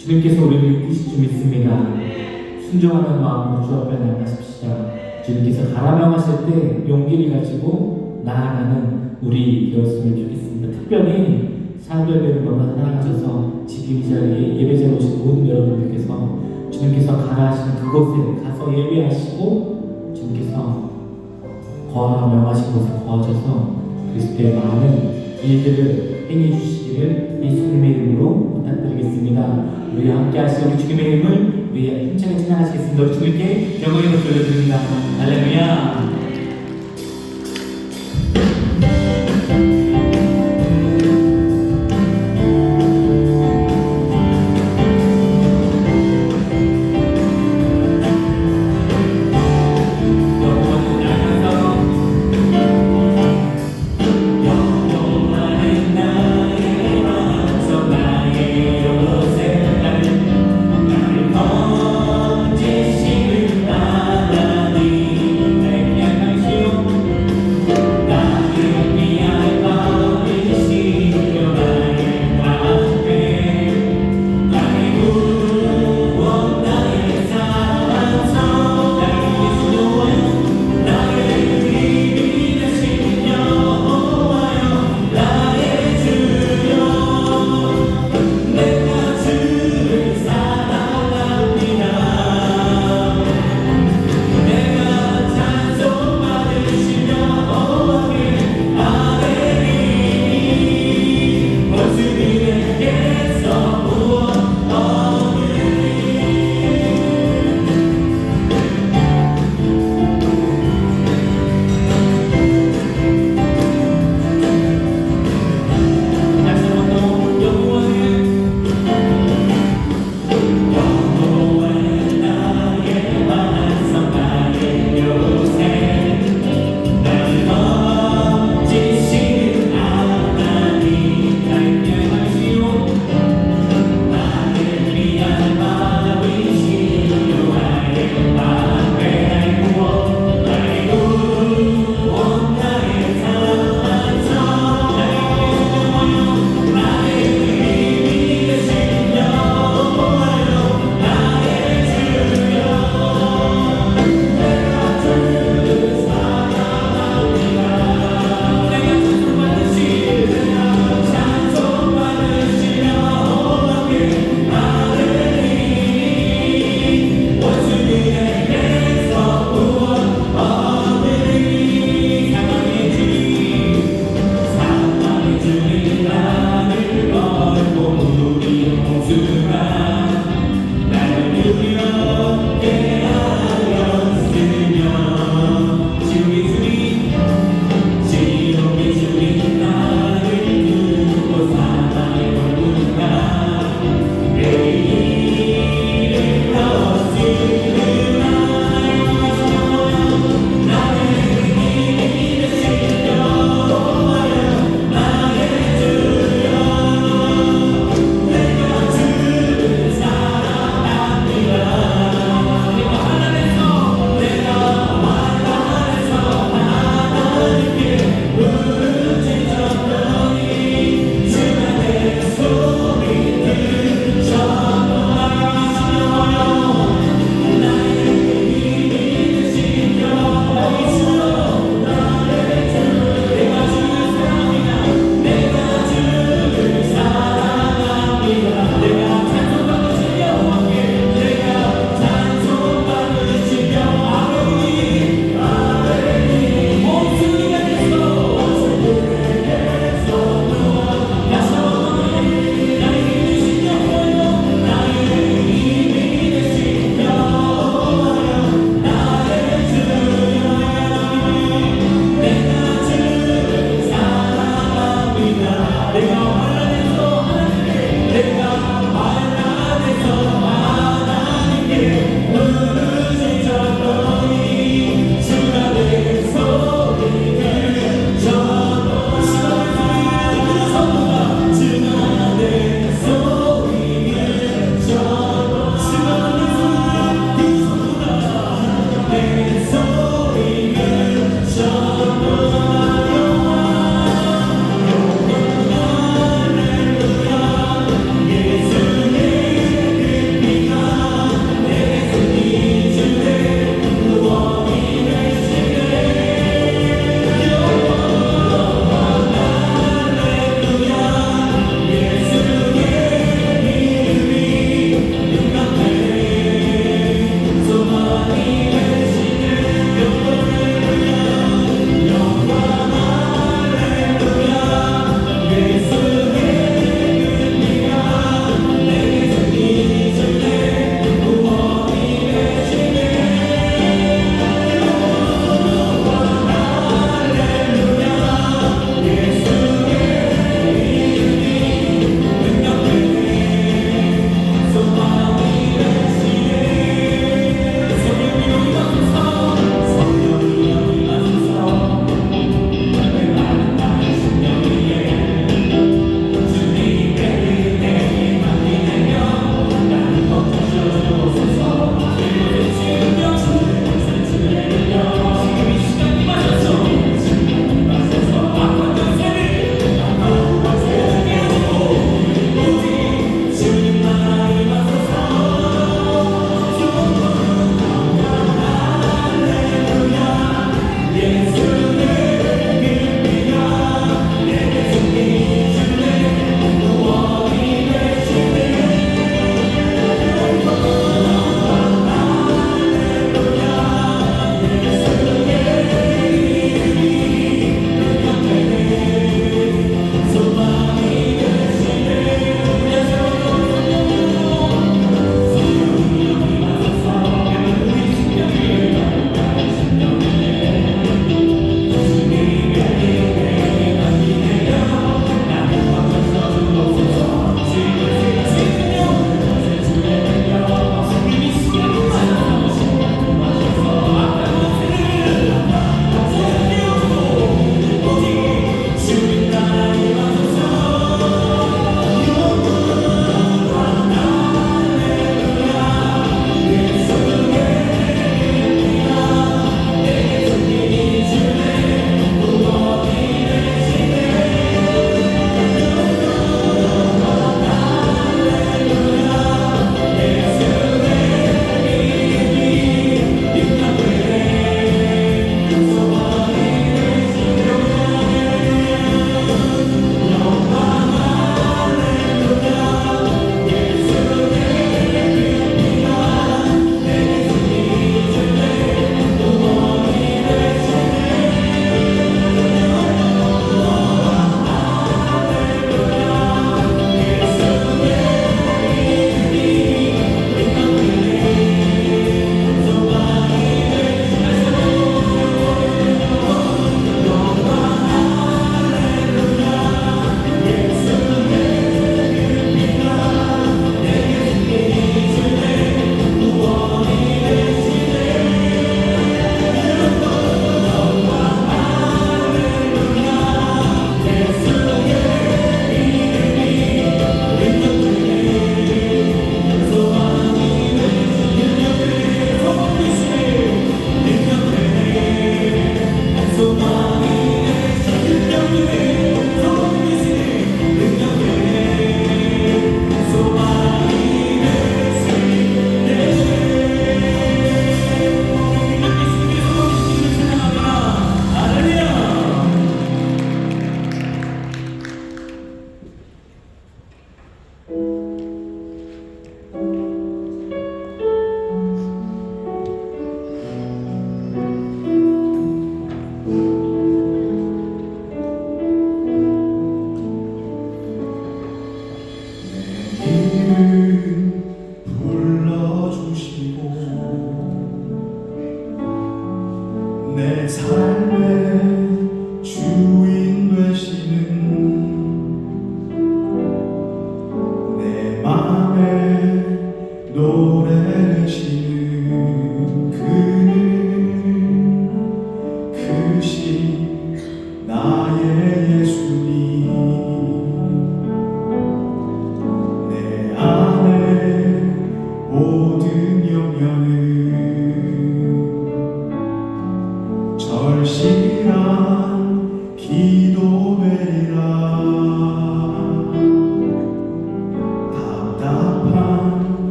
주님께서 우리를 이끄실 줄 믿습니다. 순종하는 마음으로 주 앞에 나가십시다. 주님께서 가라 명하실 때 용기를 가지고 나아가는 우리 되었으면 좋겠습니다. 특별히 사도예배를 너무나 사랑하셔서 지금 이 자리에 예배자로 오신 모든 여러분들께서 주님께서 가라 하시는 그곳에 가서 예배하시고 주님께서 거하라 명하신 곳에 거하셔서 그리스도의 많은 일들을 행해 주시기를 예수님의 이름으로 부탁드리겠습니다. 우리 함께 하시는 우리 주님의 이름을 우리 힘차게 찬양하시겠습니다. 우리 주님께 영광의 박수 올려드립니다. 할렐루야.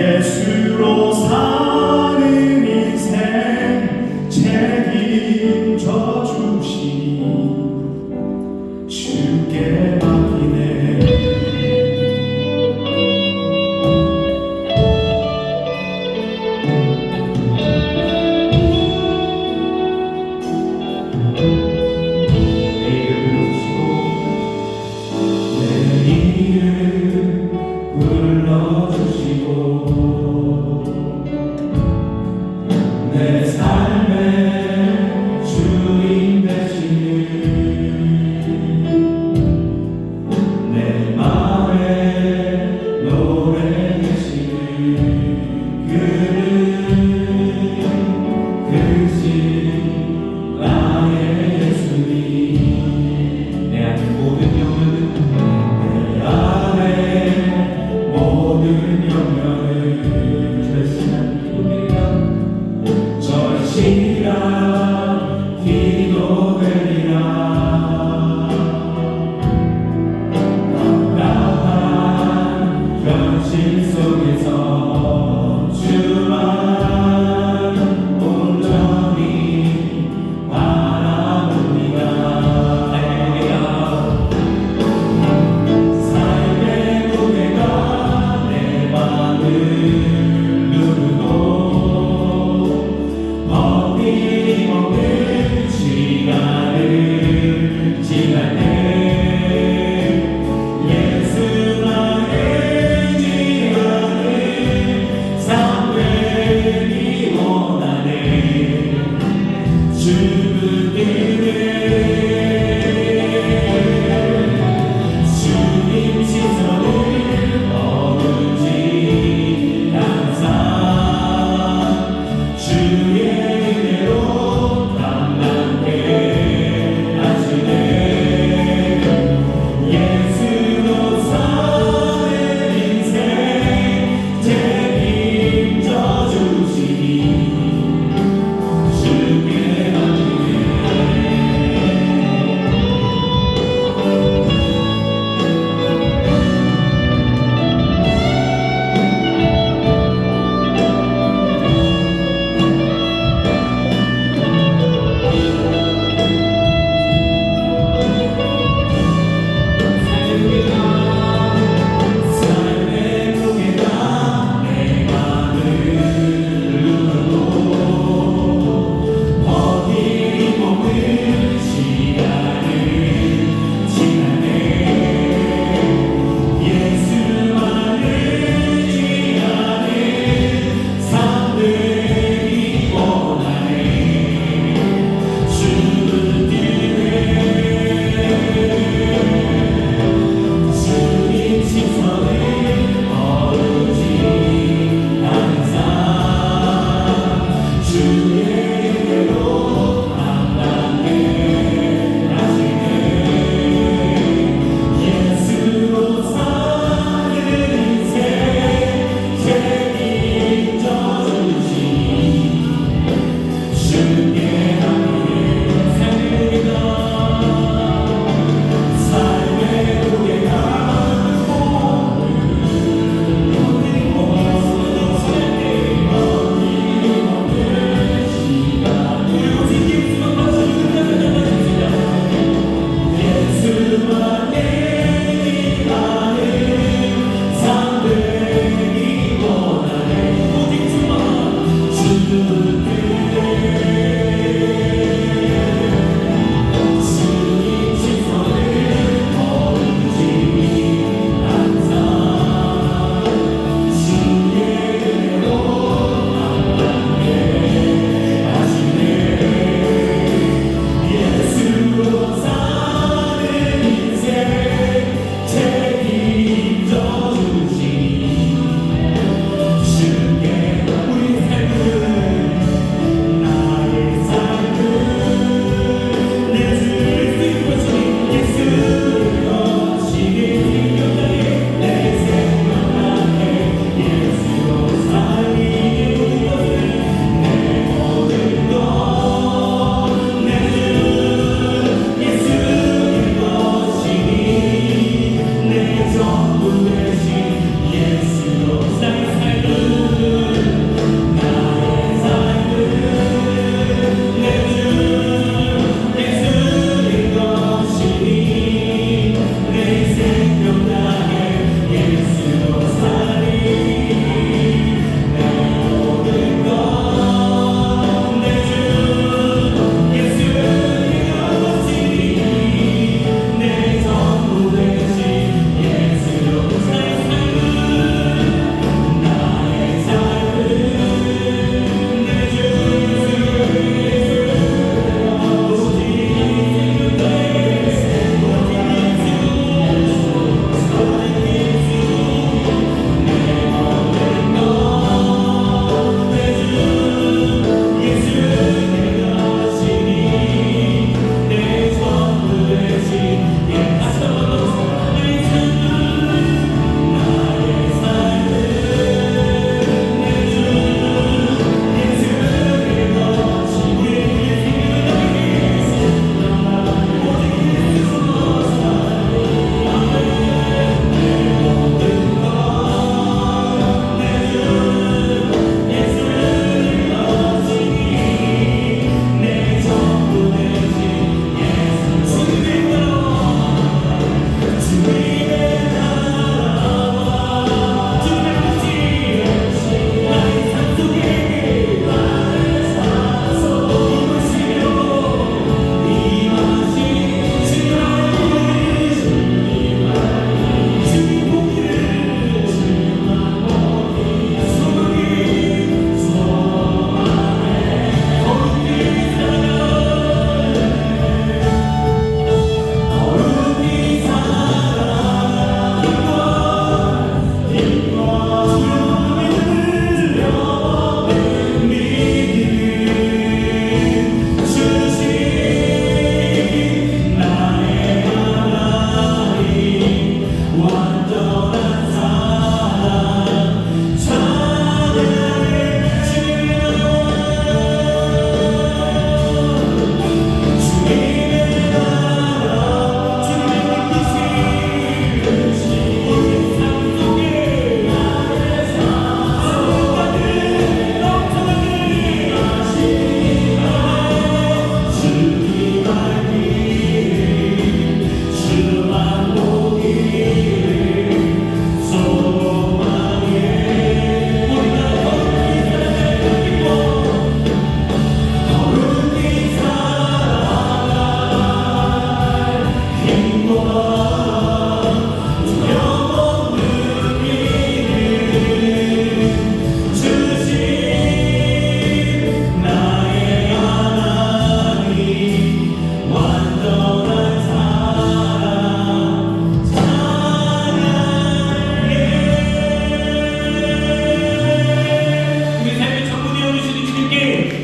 예수로 사는 인생 책임져 주시니 주께 맡기네. 내 삶의 주인 되시는 내 맘에 노래 되시는 그는 크신 나의 예수님. 내 안에 모든 영혼은 절실한 기도되리라. 답답한 현실 속에서 주만 온전히 바라봅니다. 삶의 무게가 내 맘을 누르고 어김없는 시간을 지날 때 예수만 의지하는 삶 되기 원하네. 주님을 주님 시선을 거두지 항상 주의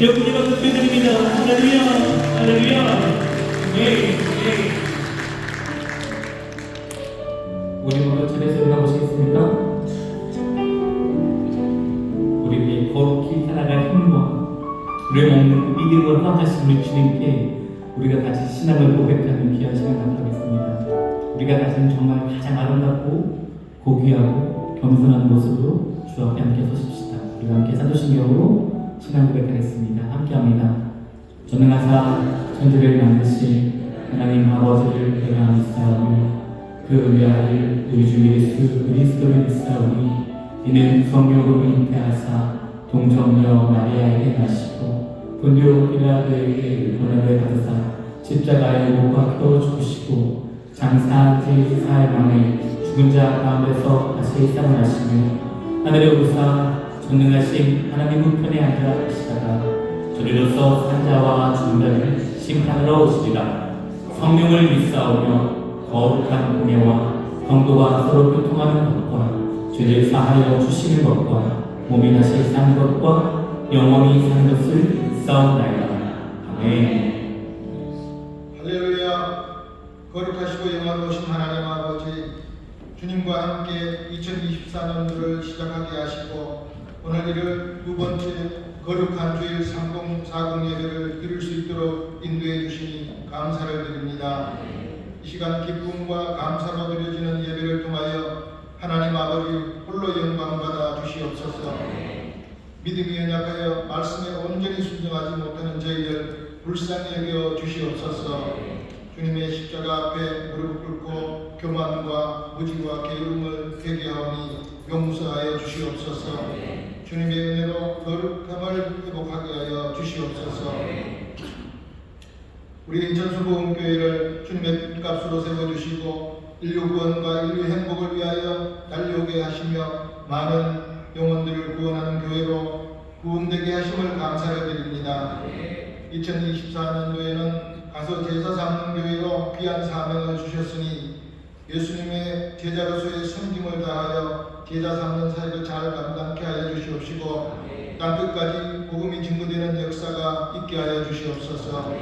여러분의 박수 드립니다. 할렐루야, 할렐루야. 네. 우리 모두 차례에서 일어나보시겠습니까? 우리에게 거룩히 살아갈 힘과 우리를 먹는 그 믿음을 허락하신 우리 주님께 우리가 같이 신앙을 고백하는 귀한 시간 갖도록 하겠습니다. 우리가 가진 정말 가장 아름답고 고귀하고 겸손한 모습으로 주 앞에 함께 서십시다. 우리가 함께 사도신경으로 신앙 고백하겠습니다. 함께합니다. 전능하사 천지를 만드신 하나님 아버지를 내가 믿사오며 그 외아들 우리 주 예수 그리스도를 믿사오니 이는 성령으로 잉태하사 동정녀 마리아에게 나시고 본디오 빌라도에게 고난을 받으사 십자가에 못 박혀 죽으시고 장사한 지 4일 만에 죽은 자 가운데서 다시 살아나시며 하늘에 오르사 전능하신 하나님 우편에 앉아 계시다가 저리로서 산자와 죽은 자를 심판하러 오시리라. 성령을 믿사오며 거룩한 공예와 경도가 서로 교통하는 것과 죄를 사하여 주시는 것과 몸이 다시 사는 것과 영원히 사는 것을 믿사옵나이다. 아멘. 할렐루야. 거룩하시고 영화로우신 하나님 아버지, 주님과 함께 2024년도를 시작하게 하시고 오늘 이를 두 번째 거룩한 주일 3040 예배를 드릴 수 있도록 인도해 주시니 감사를 드립니다. 이 시간 기쁨과 감사로 드려지는 예배를 통하여 하나님 아버지 홀로 영광 받아 주시옵소서. 믿음이 연약하여 말씀에 온전히 순종하지 못하는 저희를 불쌍히 여겨 주시옵소서. 주님의 십자가 앞에 무릎 꿇고 교만과 무지와 게으름을 회개하오니 용서하여 주시옵소서. 주님의 은혜로 거룩함을 회복하게 하여 주시옵소서. 우리 인천수보험교회를 주님의 핏값으로 세워주시고 인류 구원과 인류 행복을 위하여 달려오게 하시며 많은 영혼들을 구원하는 교회로 구원되게 하심을 감사를 드립니다. 2024년도에는 가서 제사 삼는 교회로 귀한 사명을 주셨으니 예수님의 제자로서의 섬김을 다하여 제자 삼는 사역을 잘 감당케 하여 주시옵시고 땅끝까지 복음이 증거되는 역사가 있게 하여 주시옵소서.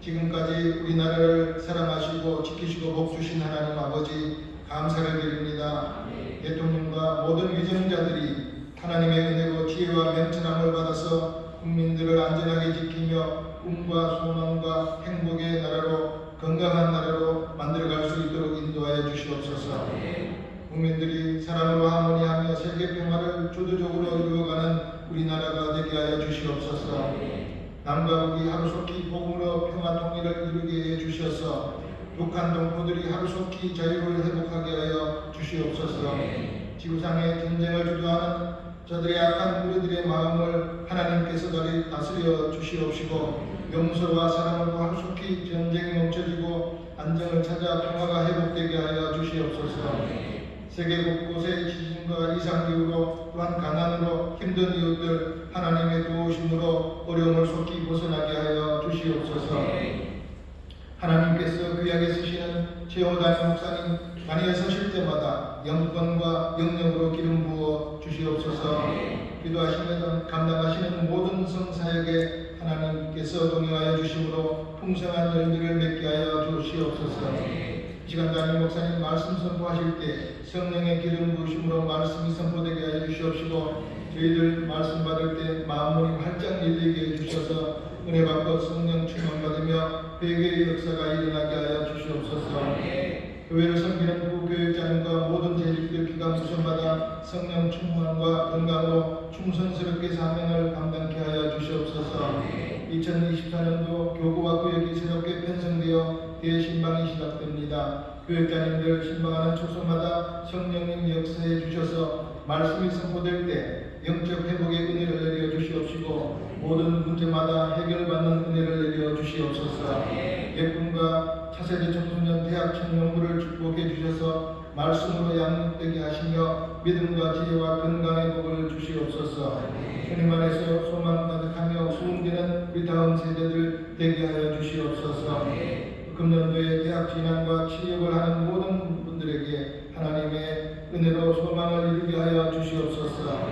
지금까지 우리나라를 사랑하시고 지키시고 복주신 하나님 아버지 감사를 드립니다. 대통령과 모든 위정자들이 하나님의 은혜로 지혜와 명철함을 받아서 국민들을 안전하게 지키며 꿈과 소망과 행복의 나라로 건강한 나라로 만들어갈 수 있도록 인도하여 주시옵소서. 국민들이 사랑으로 하모니하며 세계 평화를 주도적으로 이루어가는 우리나라가 되게 하여 주시옵소서. 남과 북이 하루속히 복음으로 평화 통일을 이루게 해 주셔서 북한 동포들이 하루속히 자유를 회복하게 하여 주시옵소서. 지구상의 전쟁을 주도하는 저들의 악한 무리들의 마음을 하나님께서 다스려 주시옵시고 용서와 사랑으로 하루속히 전쟁이 멈춰지고 안정을 찾아 평화가 회복되게 하여 주시옵소서. 세계 곳곳의 지진과 이상기후로 또한 가난으로 힘든 이웃들 하나님의 도우심으로 어려움을 속히 벗어나게 하여 주시옵소서. 하나님께서 귀하게 쓰시는 최호단 목사님 자리에 서실 때마다 영권과 영력으로 기름 부어 주시옵소서. 기도하시며 감당하시는 모든 성사역에 하나님께서 동행하여 주심으로 풍성한 열매를 맺게 하여 주시옵소서. 이 시간 담임 목사님 말씀 선포하실 때 성령의 기름 부으심으로 말씀이 선포되게 하여 주시옵시고 저희들 말씀 받을 때 마음문이 활짝 열리게 해 주셔서 은혜 받고 성령 충만 받으며 회개의 역사가 일어나게 하여 주시옵소서. 교회를 섬기는 부교육자님과 모든 재직들 귀가 무선받아 성령 충만과 건강으로 충성스럽게 사명을 감당케 하여 주시옵소서. 2024년도 교구와 구역이 새롭게 편성되어 대신방이 시작됩니다. 교육자님들 신방하는 초소마다 성령님 역사해 주셔서 말씀이 선포될 때 영적 회복의 은혜를 내려 주시옵시고 모든 문제마다 해결받는 은혜를 내려 주시옵소서. 예쁨과 차세대 청소년 대학 청년부를 축복해 주셔서 말씀으로 양육되게 하시며 믿음과 지혜와 건강의 복을 주시옵소서. 주님 안에서 소망 가득하며 수용되는 우리 다음 세대들 되게 하여 주시옵소서. 금년도에 대학 진학과 취업을 하는 모든 분들에게 하나님의 은혜로 소망을 이루게 하여 주시옵소서.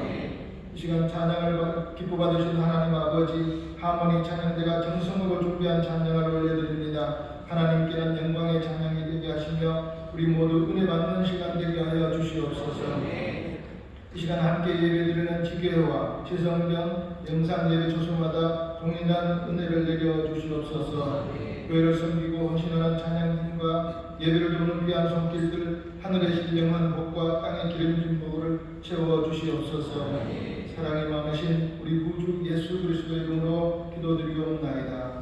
이 시간 찬양을 기뻐 받으신 하나님 아버지, 하모니 찬양대가 정성으로 준비한 찬양을 올려드립니다. 하나님께는 영광의 찬양이 되게 하시며 우리 모두 은혜 받는 시간 되게 하여 주시옵소서. 이 시간 함께 예배드리는 지교회와 지성전 영상 예배 초소마다 동일한 은혜를 내려 주시옵소서. 교회를 섬기고 헌신하는 찬양팀과 예배를 돕는 귀한 손길들, 하늘의 신령한 복과 땅의 기름진 복을 채워 주시옵소서. 사랑이 많으신 우리 구주 예수 그리스도의 이름으로 기도드리옵나이다.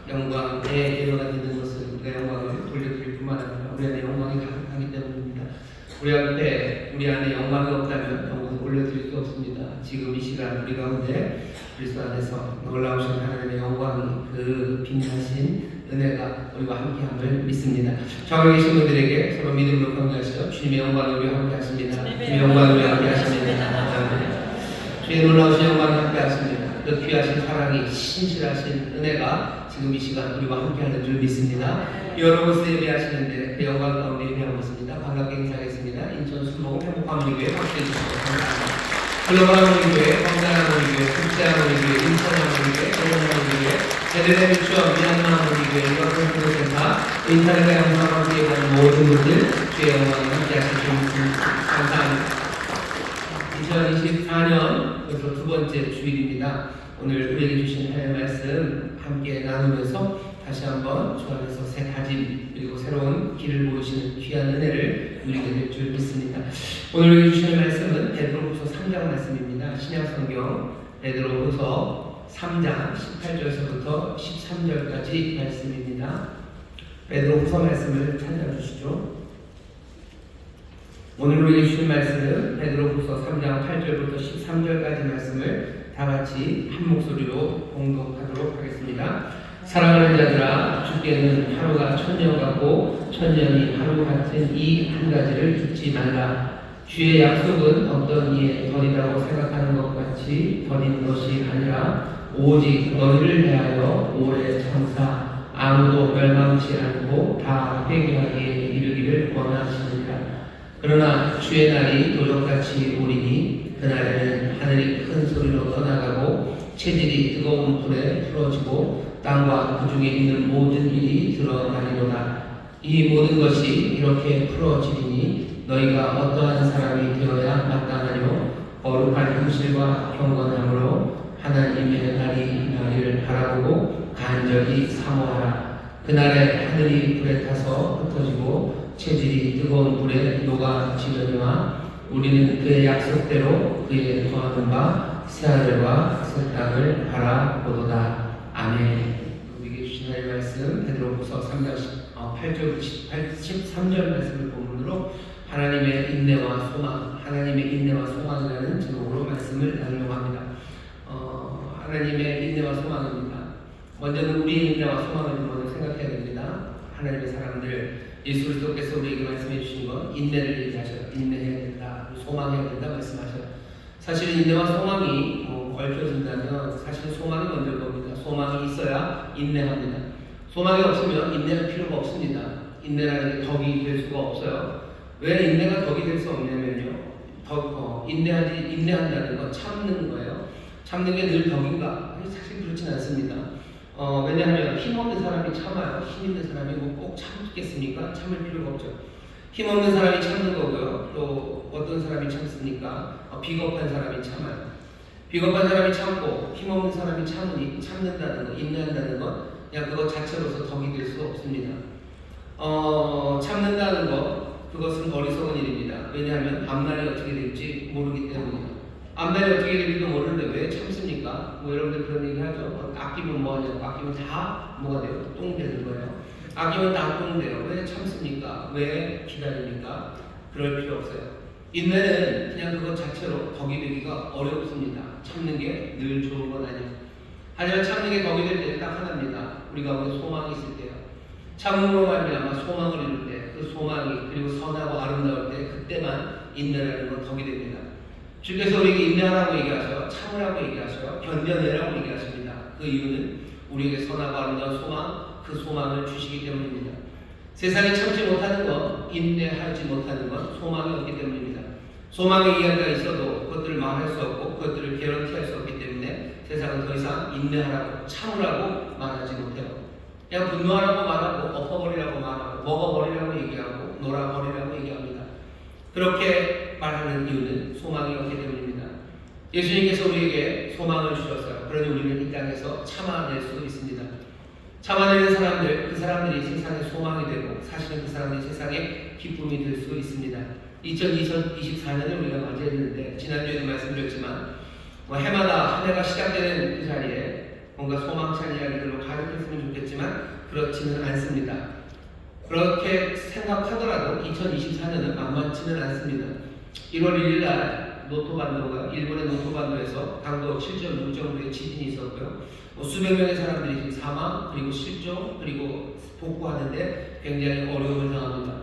영광의 예배가 되는 것은 우리가 영광을 돌려드릴 뿐만 아니라 우리 안에 영광이 가득하기 때문입니다. 우리 앞에 우리 안에 영광이 없다면 영광을 올려드릴 수 없습니다. 지금 이 시간 우리 가운데 그리스도 안에서 놀라우신 하나님의 영광, 그 빛나신 은혜가 우리와 함께함을 믿습니다. 저기 계신 분들에게 서로 믿음으로 경배하시죠. 주님의 영광이 우리와 함께하십니다. 주님의 영광이 우리와 함께하십니다. 주의 놀라우신 영광이 함께하십니다. 그 귀하신 사랑이 신실하신 은혜가 지금 이 시간 우리와 함께하는 줄 믿습니다. 여러 곳에 예배하시는데 그 영광 가운데 예배하고 있습니다. 반갑게 인사하겠습니다. 인천 순복음 행복하모니교회 박수해 주시고 감사합니다. 글로벌 하모니교회, 광장 하모니교회, 국제 하모니교회, 인천 하모니교회, 대전 하모니교회, 베들레헴 유치원, 미얀마 하모니교회, 이것은 인터넷과 영상과 함께하는 모든 분들 주의 영광을 함께하실 줄 믿습니다. 감사합니다. 2024년 그래서 두 번째 주일입니다. 오늘 우리에게 주신 하나님의 말씀 함께 나누면서 다시 한번 주 안에서 새 다짐 그리고 새로운 길을 보이시는 귀한 은혜를 누리게 될 줄 믿습니다. 오늘 우리에게 주시는 말씀은 베드로후서 3장 말씀입니다. 신약성경 베드로후서 3장 18절에서부터 13절까지 말씀입니다. 베드로후서 말씀을 찾아주시죠. 오늘 우리에게 주신 말씀은 베드로후서 3장 8절부터 13절까지 말씀을 다 같이 한 목소리로 봉독하도록 하겠습니다. 사랑하는 자들아, 주께는 하루가 천년 같고 천년이 하루 같은 이 한 가지를 잊지 말라. 주의 약속은 어떤 이에 더디다고 생각하는 것 같이 더딘 것이 아니라 오직 너희를 대하여 오래 참사 아무도 멸망치 않고 다 회개하기에 이르기를 원하시느니라. 그러나 주의 날이 도적같이 오리니 그날에는 하늘이 큰 소리로 떠나가고 체질이 뜨거운 불에 풀어지고 땅과 그 중에 있는 모든 일이 드러나리로다. 이 모든 것이 이렇게 풀어지리니 너희가 어떠한 사람이 되어야 마땅하뇨. 거룩한 형실과 경건함으로 하나님의 날이 나리를 바라보고 간절히 사모하라. 그날에 하늘이 불에 타서 흩어지고 체질이 뜨거운 불에 녹아지려니와 우리는 그의 약속대로 그의 더하는 바 새하늘과 새 땅을 바라보도다. 아멘. 우리에게 주신 하나님의 말씀 베드로후서 3장 8절 13절 말씀을 본문으로 하나님의 인내와 소망, 하나님의 인내와 소망이라는 제목으로 말씀을 나누려고 합니다. 하나님의 인내와 소망입니다. 먼저는 우리의 인내와 소망을 먼저 생각해야 됩니다. 하나님의 사람들, 예수 그리스도께서 우리에게 말씀해 주신 것, 인내를 얘기하셔요. 인내해야 된다, 소망해야 된다 말씀하셔요. 사실 인내와 소망이 얽혀진다면 사실 소망이 먼저일 겁니다. 소망이 있어야 인내합니다. 소망이 없으면 인내할 필요가 없습니다. 인내라는 게 덕이 될 수가 없어요. 왜 인내가 덕이 될 수 없냐면요. 인내한다는 건 참는 거예요. 참는 게 늘 덕인가? 사실 그렇진 않습니다. 왜냐하면 힘없는 사람이 참아요. 힘 있는 사람이 꼭 참겠습니까? 참을 필요가 없죠. 힘없는 사람이 참는 거고요. 또 어떤 사람이 참습니까? 비겁한 사람이 참아요. 비겁한 사람이 참고 힘없는 사람이 참는다는 것, 인내한다는 것, 그냥 그것 자체로서 덕이 될 수 없습니다. 참는다는 것, 그것은 어리석은 일입니다. 왜냐하면 앞날이 어떻게 될지 모르기 때문입니다. 앞날이 어떻게 될지도 모르는데 왜 참습니까? 여러분들 그런 얘기 하죠. 아끼면 뭐하냐고. 아끼면 다 뭐가 돼요? 똥 되는 거예요. 아끼면 다 똥 돼요. 왜 참습니까? 왜 기다립니까? 그럴 필요 없어요. 인내는 그냥 그것 자체로 덕이 되기가 어렵습니다. 참는 게 늘 좋은 건 아니에요. 하지만 참는 게 덕이 될 때는 딱 하나입니다. 우리가 소망이 있을 때요. 참음으로 말미암아 소망을 이룰 때, 그 소망이 그리고 선하고 아름다울 때 그때만 인내라는 건 덕이 됩니다. 주께서 우리에게 인내하라고 얘기하셔요. 참으라고 얘기하셔요. 견뎌내라고 얘기하십니다. 그 이유는 우리에게 선하고 아름다운 소망, 그 소망을 주시기 때문입니다. 세상에 참지 못하는 것, 인내하지 못하는 것, 소망이 없기 때문입니다. 소망의 이야기가 있어도 그것들을 말할 수 없고 그것들을 개런티할 수 없기 때문에 세상은 더 이상 인내하라고, 참으라고 말하지 못해요. 그냥 분노하라고 말하고, 엎어버리라고 말하고, 먹어버리라고 얘기하고, 놀아버리라고 얘기합니다. 그렇게 말하는 이유는 소망이 없기 때문입니다. 예수님께서 우리에게 소망을 주셨어요. 그러니 우리는 이 땅에서 참아낼 수 있습니다. 참아내는 사람들, 그 사람들이 세상의 소망이 되고 사실은 그 사람들이 세상의 기쁨이 될 수 있습니다. 2024년을 우리가 맞이했는데 지난주에도 말씀드렸지만 해마다 한 해가 시작되는 그 자리에 뭔가 소망찬 이야기들로 가득했으면 좋겠지만 그렇지는 않습니다. 그렇게 생각하더라도 2024년은 만만치는 않습니다. 1월 1일 날 노토반도가 일본의 노토반도에서 강도 7.6 정도의 지진이 있었고요. 수백 명의 사람들이 지금 사망, 그리고 실종, 그리고 복구하는데 굉장히 어려움을 당합니다.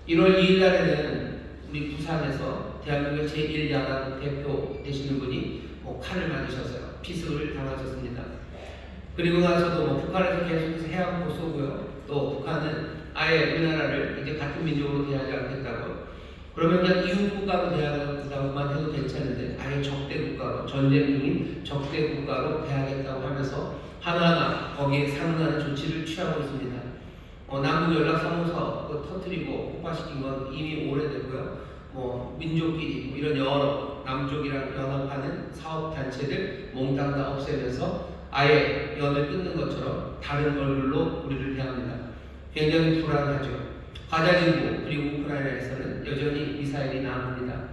1월 2일 날에는 우리 부산에서 대한민국 제1야당 대표 되시는 분이 칼을 맞으셨어요. 피습을 당하셨습니다. 그리고 나서도 뭐 북한에서 계속해서 해안포 쏘고요. 또 북한은 아예 우리나라를 이제 같은 민족으로 대하지 않겠다고. 그러면 그냥 이웃 국가로 대하다고만 해도 괜찮은데 아예 적대 국가로, 전쟁 중인 적대 국가로 대하겠다고 하면서 하나하나 거기에 상응하는 조치를 취하고 있습니다. 남북연락사무소 터뜨리고 폭파시킨 건 이미 오래됐고요. 민족끼리 이런 여러 남쪽이랑 연합하는 사업단체들 몽땅 다 없애면서 아예 연을 끊는 것처럼 다른 얼굴로 우리를 대합니다. 굉장히 불안하죠. 가자지구 그리고 우크라이나에서는 여전히 미사일이 나옵니다.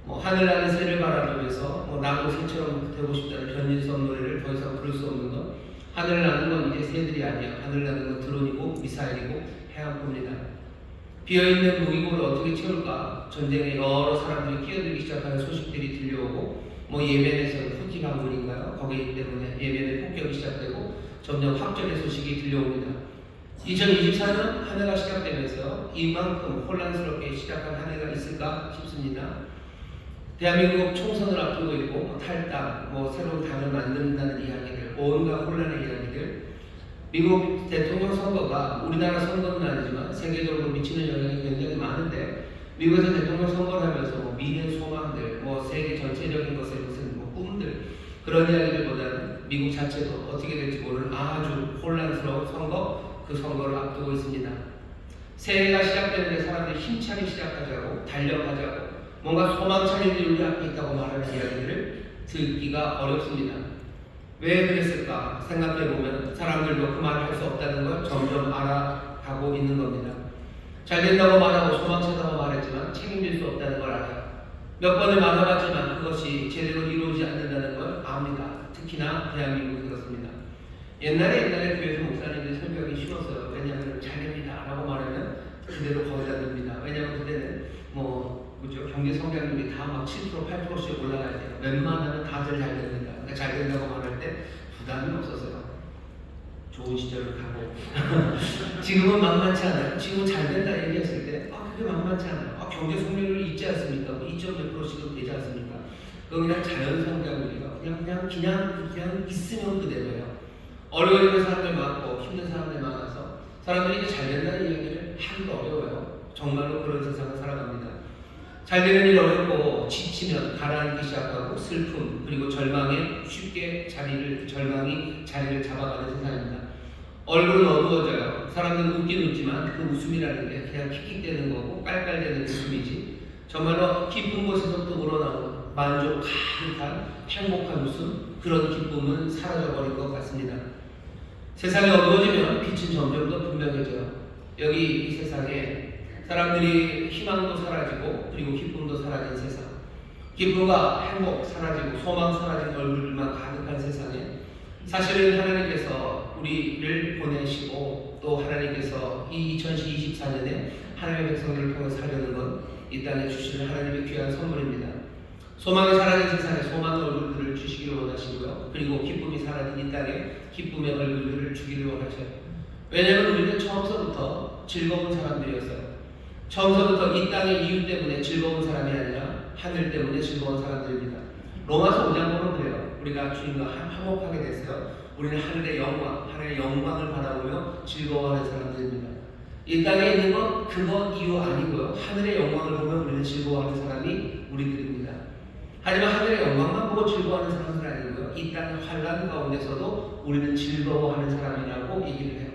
하늘나는 새를 바라보면서 나도 새처럼 되고 싶다는 변진섭 노래를 더 이상 부를 수 없는 것. 하늘나는 건 이제 새들이 아니야. 하늘나는 건 드론이고 미사일이고 해안포입니다. 비어있는 무기고를 어떻게 채울까? 전쟁에 여러 사람들이 끼어들기 시작하는 소식들이 들려오고 예멘에서는 후티 반군인가요? 거기 때문에 예멘의 폭격이 시작되고 점점 확전의 소식이 들려옵니다. 2024년 한 해가 시작되면서 이만큼 혼란스럽게 시작한 한 해가 있을까 싶습니다. 대한민국 총선을 앞두고 있고 탈당, 새로운 당을 만든다는 이야기들, 온갖 혼란의 이야기들. 미국 대통령 선거가 우리나라 선거는 아니지만 세계적으로 미치는 영향이 굉장히 많은데 미국에서 대통령 선거를 하면서 미래 소망들, 세계 전체적인 것에 무슨 꿈들 그런 이야기들보다는 미국 자체도 어떻게 될지 모르는 아주 혼란스러운 선거, 그 선거를 앞두고 있습니다. 새해가 시작되는데 사람들이 힘차게 시작하자고 달려가자고 뭔가 소망차림들이 우리 앞에 있다고 말하는 이야기를 듣기가 어렵습니다. 왜 그랬을까 생각해보면 사람들도 그 말을 할 수 없다는 걸 점점 알아가고 있는 겁니다. 잘 된다고 말하고 소망차다고 말했지만 책임질 수 없다는 걸 알아요. 몇 번을 말해봤지만 그것이 제대로 이루어지지 않는다는 걸 압니다. 특히나 대한민국이 그렇습니다. 옛날에 교회에서 목사님들이 설교하기 쉬웠어요. 왜냐하면 잘 됩니다 라고 말하면 그대로 거기다 듭니다. 왜냐하면 그때는 경제 성장률이 다 막 7% 8%씩 올라가야 돼요. 웬만하면 다들 잘 됩니다. 그러니까 잘 된다고 말할 때 부담이 없었어요. 좋은 시절을 가고 지금은 만만치 않아요. 지금은 잘 된다 얘기했을 때 그게 만만치 않아요. 경제 성장률이 있지 않습니까? 2.몇%씩은 되지 않습니까? 그건 그냥 자연 성장률이에요. 그냥 있으면 그대로예요. 어려워지는 사람들 많고 힘든 사람들 많아서 사람들이 이제 잘 된다는 이야기를 하기가 어려워요. 정말로 그런 세상을 살아갑니다. 잘 되는 일 어렵고 지치면 가라앉기 시작하고 슬픔 그리고 절망에 쉽게 절망이 자리를 잡아가는 세상입니다. 얼굴은 어두워져요. 사람들은 웃긴 웃지만 그 웃음이라는 게 그냥 킥킥대는 거고 깔깔대는 웃음이지 정말로 깊은 곳에서부터 우러나오는 만족 가득한 행복한 웃음 그런 기쁨은 사라져버릴 것 같습니다. 세상이 어두워지면 빛은 점점 더 분명해져요. 여기 이 세상에 사람들이 희망도 사라지고 그리고 기쁨도 사라진 세상, 기쁨과 행복 사라지고 소망 사라진 얼굴들만 가득한 세상에 사실은 하나님께서 우리를 보내시고 또 하나님께서 이 2024년에 하나님의 백성들을 통해 살려는 건 이 땅에 주시는 하나님의 귀한 선물입니다. 소망이 사라진 세상에 소망의 얼굴들을 주시기를 원하시고요. 그리고 기쁨이 사라진 이 땅에 기쁨의 얼굴들을 주기를 원하셔요. 왜냐하면 우리는 처음서부터 즐거운 사람들이었어요. 처음서부터 이 땅의 이유 때문에 즐거운 사람이 아니라 하늘 때문에 즐거운 사람들입니다. 로마서 5장 보면 그래요. 우리가 주님과 화목하게 됐어요. 우리는 하늘의 영광을 바라보며 즐거워하는 사람들입니다. 이 땅에 있는 건 그거 이유 아니고요. 하늘의 영광을 보면 우리는 즐거워하는 사람이 우리들입니다. 하지만 하늘의 영광만 보고 즐거워하는 사람은 아니고요. 이 땅의 환난 가운데서도 우리는 즐거워하는 사람이라고 얘기를 해요.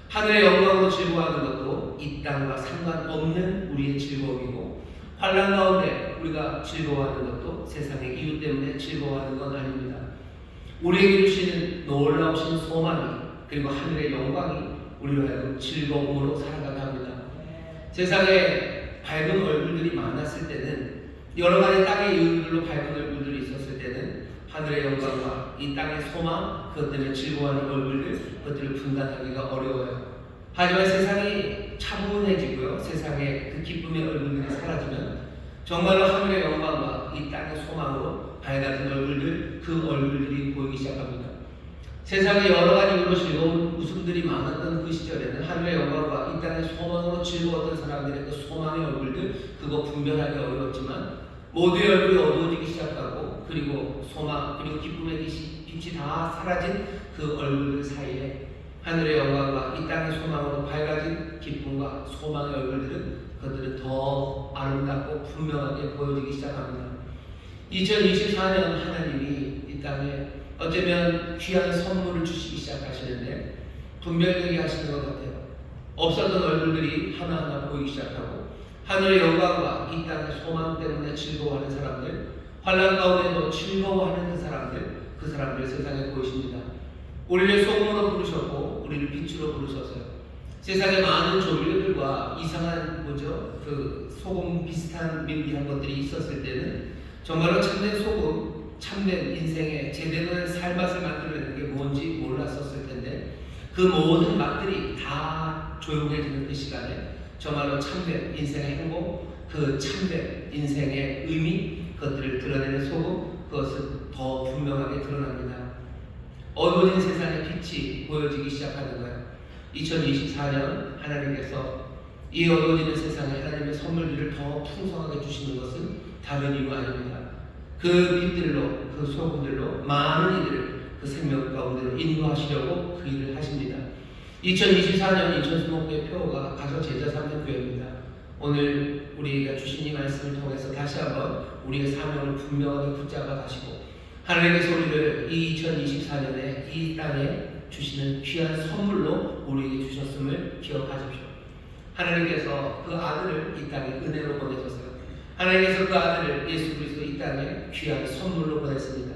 하늘의 영광으로 즐거워하는 것도 이 땅과 상관없는 우리의 즐거움이고 환난 가운데 우리가 즐거워하는 것도 세상의 이유 때문에 즐거워하는 건 아닙니다. 우리에게 주시는 놀라우신 소망이 그리고 하늘의 영광이 우리로 하여금 즐거움으로 살아가게 합니다. 세상에 밝은 얼굴들이 많았을 때는 여러 가지 땅의 이유들로 밝은 얼굴들이 있었을 때는 하늘의 영광과 이 땅의 소망 그것 때문에 즐거워하는 얼굴들 그것들을 분간하기가 어려워요. 하지만 세상이 차분해지고요. 세상에 그 기쁨의 얼굴들이 사라지면 정말로 하늘의 영광과 이 땅의 소망으로 밝아진 얼굴들 그 얼굴들이 보이기 시작합니다. 세상에 여러 가지 이유로 즐거운 웃음들이 많았던 그 시절에는 하늘의 영광과 이 땅의 소망으로 즐거웠던 사람들의 그 소망의 얼굴들 그거 분별하기 어려웠지만 모두의 얼굴이 어두워지기 시작하고 그리고 소망 그리고 기쁨의 빛이 빛이 다 사라진 그 얼굴들 사이에 하늘의 영광과 이 땅의 소망으로 밝아진 기쁨과 소망의 얼굴들은 그들은 더 아름답고 분명하게 보여지기 시작합니다. 2024년 하나님이 이 땅에 어쩌면 귀한 선물을 주시기 시작하시는데 분별되게 하시는 것 같아요. 없었던 얼굴들이 하나하나 보이기 시작하고 하늘의 영광과 이 땅의 소망 때문에 즐거워하는 사람들, 환난 가운데도 즐거워하는 그 사람들 세상에 보이십니다. 우리를 소금으로 부르셨고 우리를 빛으로 부르셨어요. 세상에 많은 조류들과 이상한 그 소금 비슷한 묘미한 것들이 있었을 때는 정말로 참된 소금, 참된 인생의 제대로 된 살맛을 만들어내는 게 뭔지 몰랐었을 텐데 그 모든 맛들이 다 조용해지는 그 시간에 정말로 참된 인생의 행복, 그 참된 인생의 의미, 그것들을 드러내는 소금, 그것은 더 분명하게 드러납니다. 어두워진 세상의 빛이 보여지기 시작하는 거예요. 2024년 하나님께서 이 어두워지는 세상에 하나님의 선물들을 더 풍성하게 주시는 것은 다른 이유 아닙니다. 그 빛들로, 그 소금들로 많은 이들을 그 생명 가운데로 인도하시려고 그 일을 하십니다. 2024년 인천수목교회 표가 가서 제자 삼는 교회입니다. 오늘 우리가 주신 이 말씀을 통해서 다시 한번 우리의 사명을 분명하게 붙잡아 가시고 하나님께서 우리를 이 2024년에 이 땅에 주시는 귀한 선물로 우리에게 주셨음을 기억하십시오. 하나님께서 그 아들을 이 땅에 은혜로 보내셨어요. 하나님께서 그 아들을 예수 그리스도 이 땅에 귀한 선물로 보냈습니다.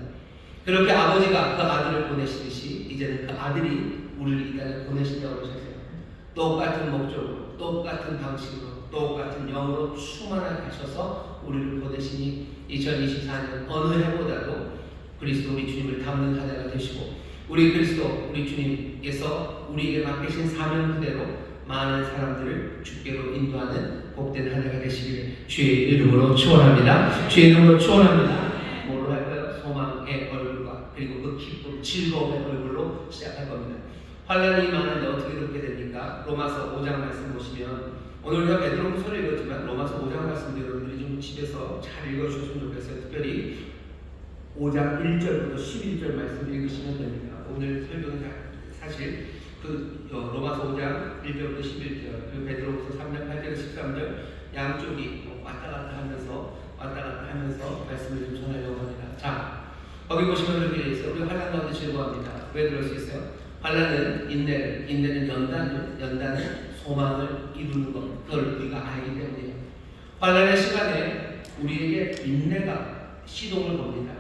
그렇게 아버지가 그 아들을 보내시듯이 이제는 그 아들이 우리를 이 땅에 보내신다고 그러셨어요. 똑같은 목적으로, 똑같은 방식으로, 똑같은 영으로 충만하게 하셔서 우리를 보내시니 2024년 어느 해보다도 그리스도 우리 주님을 닮는 한 해가 되시고 우리 그리스도 우리 주님께서 우리에게 맡기신 사명 그대로 많은 사람들을 주께로 인도하는 복된 한 해가 되시기를 주의 이름으로 축원합니다. 주의 이름으로 축원합니다. 뭘로 할까요? 소망의 얼굴과 그리고 그 기쁨, 즐거움의 얼굴로 시작할 겁니다. 환난이 많은데 어떻게 그렇게 됩니까? 로마서 5장 말씀 보시면 오늘 우리가 베드로후서를 읽었지만 로마서 5장 말씀도 여러분들이 좀 집에서 잘 읽어주셨으면 좋겠어요. 특별히 5장 1절부터 11절 말씀 읽으시면 됩니다. 오늘 설교는 사실 그 로마서 5장 1절부터 11절 그리고 베드로후서 3장 8절 13절 양쪽이 왔다 갔다 하면서 말씀을 좀 전하려고 합니다. 자, 거기 보시면 이렇게 되어 있어요. 우리 환난 가운데 즐거워합니다. 왜 그럴 수 있어요? 환난은 인내는 연단은 소망을 이루는 것. 그걸 우리가 알기 때문이에요. 환난의 시간에 우리에게 인내가 시동을 겁니다.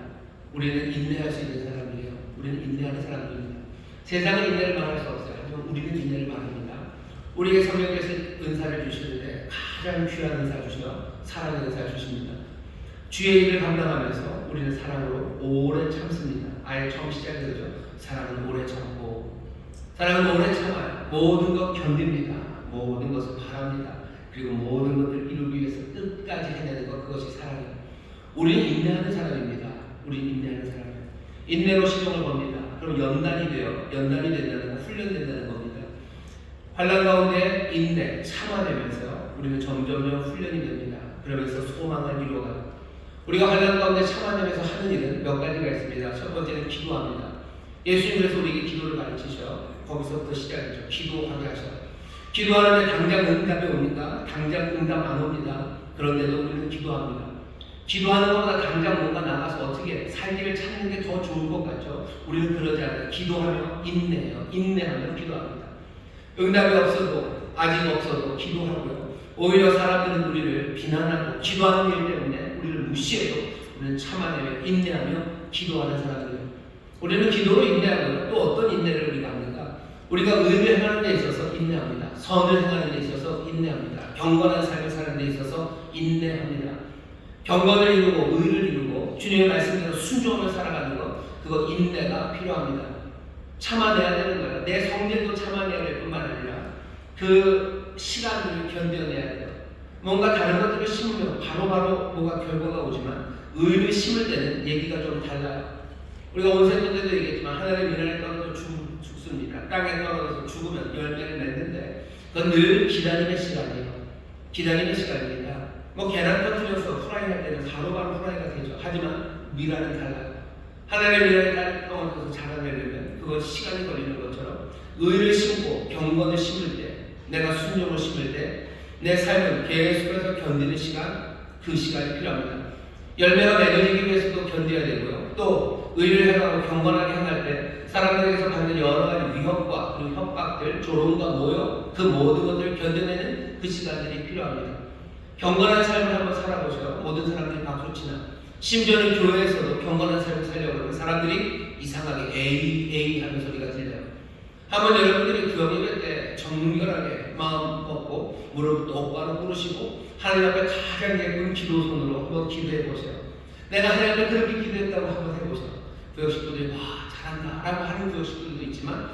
우리는 인내할 수 있는 사람이에요. 우리는 인내하는 사람들입니다. 세상은 인내를 말할 수 없어요. 하지만 우리는 인내를 말합니다. 우리에게 성령께서 은사를 주시는데 가장 귀한 은사 주시며 사랑의 은사 주십니다. 주의 일을 감당하면서 우리는 사랑으로 오래 참습니다. 아예 처음 시작이죠. 사랑은 오래 참고, 사랑은 오래 참아요. 모든 것 견딥니다. 모든 것을 바랍니다. 그리고 모든 것을 이루기 위해서 끝까지 해내는 것, 그것이 사랑이에요. 우리는 인내하는 사람입니다. 우리는 인내하는 사람이에요. 인내로 시동을 겁니다. 그럼 연단이 된다는 건 훈련된다는 겁니다. 환난 가운데 인내, 참아내면서 우리는 점점 훈련이 됩니다. 그러면서 소망을 이루어가요. 우리가 환난 가운데 참아내면서 하는 일은 몇 가지가 있습니다. 첫 번째는 기도합니다. 예수님께서 우리에게 기도를 가르치셔. 거기서부터 시작이죠. 기도하게 하셔. 기도하는데 당장 응답이 옵니까? 당장 응답 안 옵니다. 그런데도 우리는 기도합니다. 기도하는 것보다 당장 뭔가 나가서 어떻게 살기를 찾는 게 더 좋은 것 같죠? 우리는 그러지 않아요. 기도하며 인내해요. 인내하며 기도합니다. 응답이 없어도, 아직 없어도 기도하고요. 오히려 사람들은 우리를 비난하고 기도하는 일 때문에 우리를 무시해도 우리는 참아내며 인내하며 기도하는 사람들이에요. 우리는 기도로 인내하고요. 또 어떤 인내를 우리가 합니까? 우리가 의를 행하는 데 있어서 인내합니다. 선을 행하는 데 있어서 인내합니다. 경건한 삶을 사는 데 있어서 인내합니다. 경건을 이루고 의를 이루고 주님의 말씀대로 순종하며 살아가는 것, 그거 인내가 필요합니다. 참아내야 되는 거예요. 내 성질도 참아내야 될 뿐만 아니라 그 시간들을 견뎌내야 돼요. 뭔가 다른 것들을 심으면 바로바로 뭐가 결과가 오지만 의를 심을 때는 얘기가 좀 달라요. 우리가 온세토 때도 얘기했지만 하나님의 미련에 떨어져 죽습니다. 땅에 떨어져서 죽으면 열매를 맺는데 그건 늘 기다림의 시간이에요. 기다림의 시간입니다. 뭐 계란 터뜨려서 후라이 할 때는 바로바로 후라이가 되죠. 하지만 미라는 달라요. 하나님의 일에 딸 자라내려면 그건 시간이 걸리는 것처럼 의를 심고 경건을 심을 때, 내가 순종을 심을 때 내 삶은 계속해서 견디는 시간, 그 시간이 필요합니다. 열매가 맺어지기 위해서도 견뎌야 되고요. 또 의를 행하고 경건하게 행할 때 사람들에게서 받는 여러 가지 위협과 그리고 협박들, 조롱과 모욕, 그 모든 것들을 견뎌내는 그 시간들이 필요합니다. 경건한 삶을 한번 살아보셔요. 모든 사람들이 박수치나 심지어는 교회에서도 경건한 삶을 살려고 하는 사람들이 이상하게 에이 하는 소리가 들려요. 한번 여러분들이 교회 예배 때 정결하게 마음 먹고 무릎 똑바로 꿇으시고 하나님 앞에 가장 예쁜 기도 손으로 한번 기도해 보세요. 내가 하나님 앞에 그렇게 기도했다고 한번 해보세요. 교회 식구들이 와 잘한다 라고 하는 교회 식구들도 있지만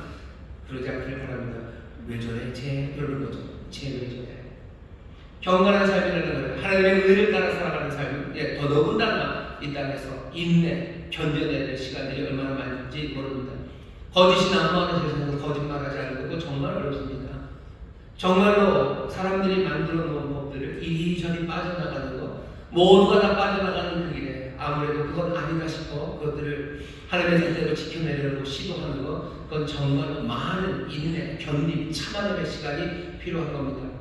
그러지 않기를 바랍니다. 왜 저래? 그러는 거죠. 왜 저래? 경건한 삶이라는 거예요. 하나님의 의를 따라 살아가는 삶. 더더군다나 이 땅에서 인내, 견뎌내야 될 시간들이 얼마나 많은지 모릅니다. 거짓이 난무하는 세상에서 거짓말하지 않는 것도 정말 어렵습니다. 정말로 사람들이 만들어 놓은 법들을 이리저리 빠져나가는 것, 모두가 다 빠져나가는 그 길에 아무래도 그건 아니다 싶어 그것들을 하나님의 뜻대로 지켜내려고 시도하는 것, 그건 정말로 많은 인내, 견딤, 참아내는 시간이 필요한 겁니다.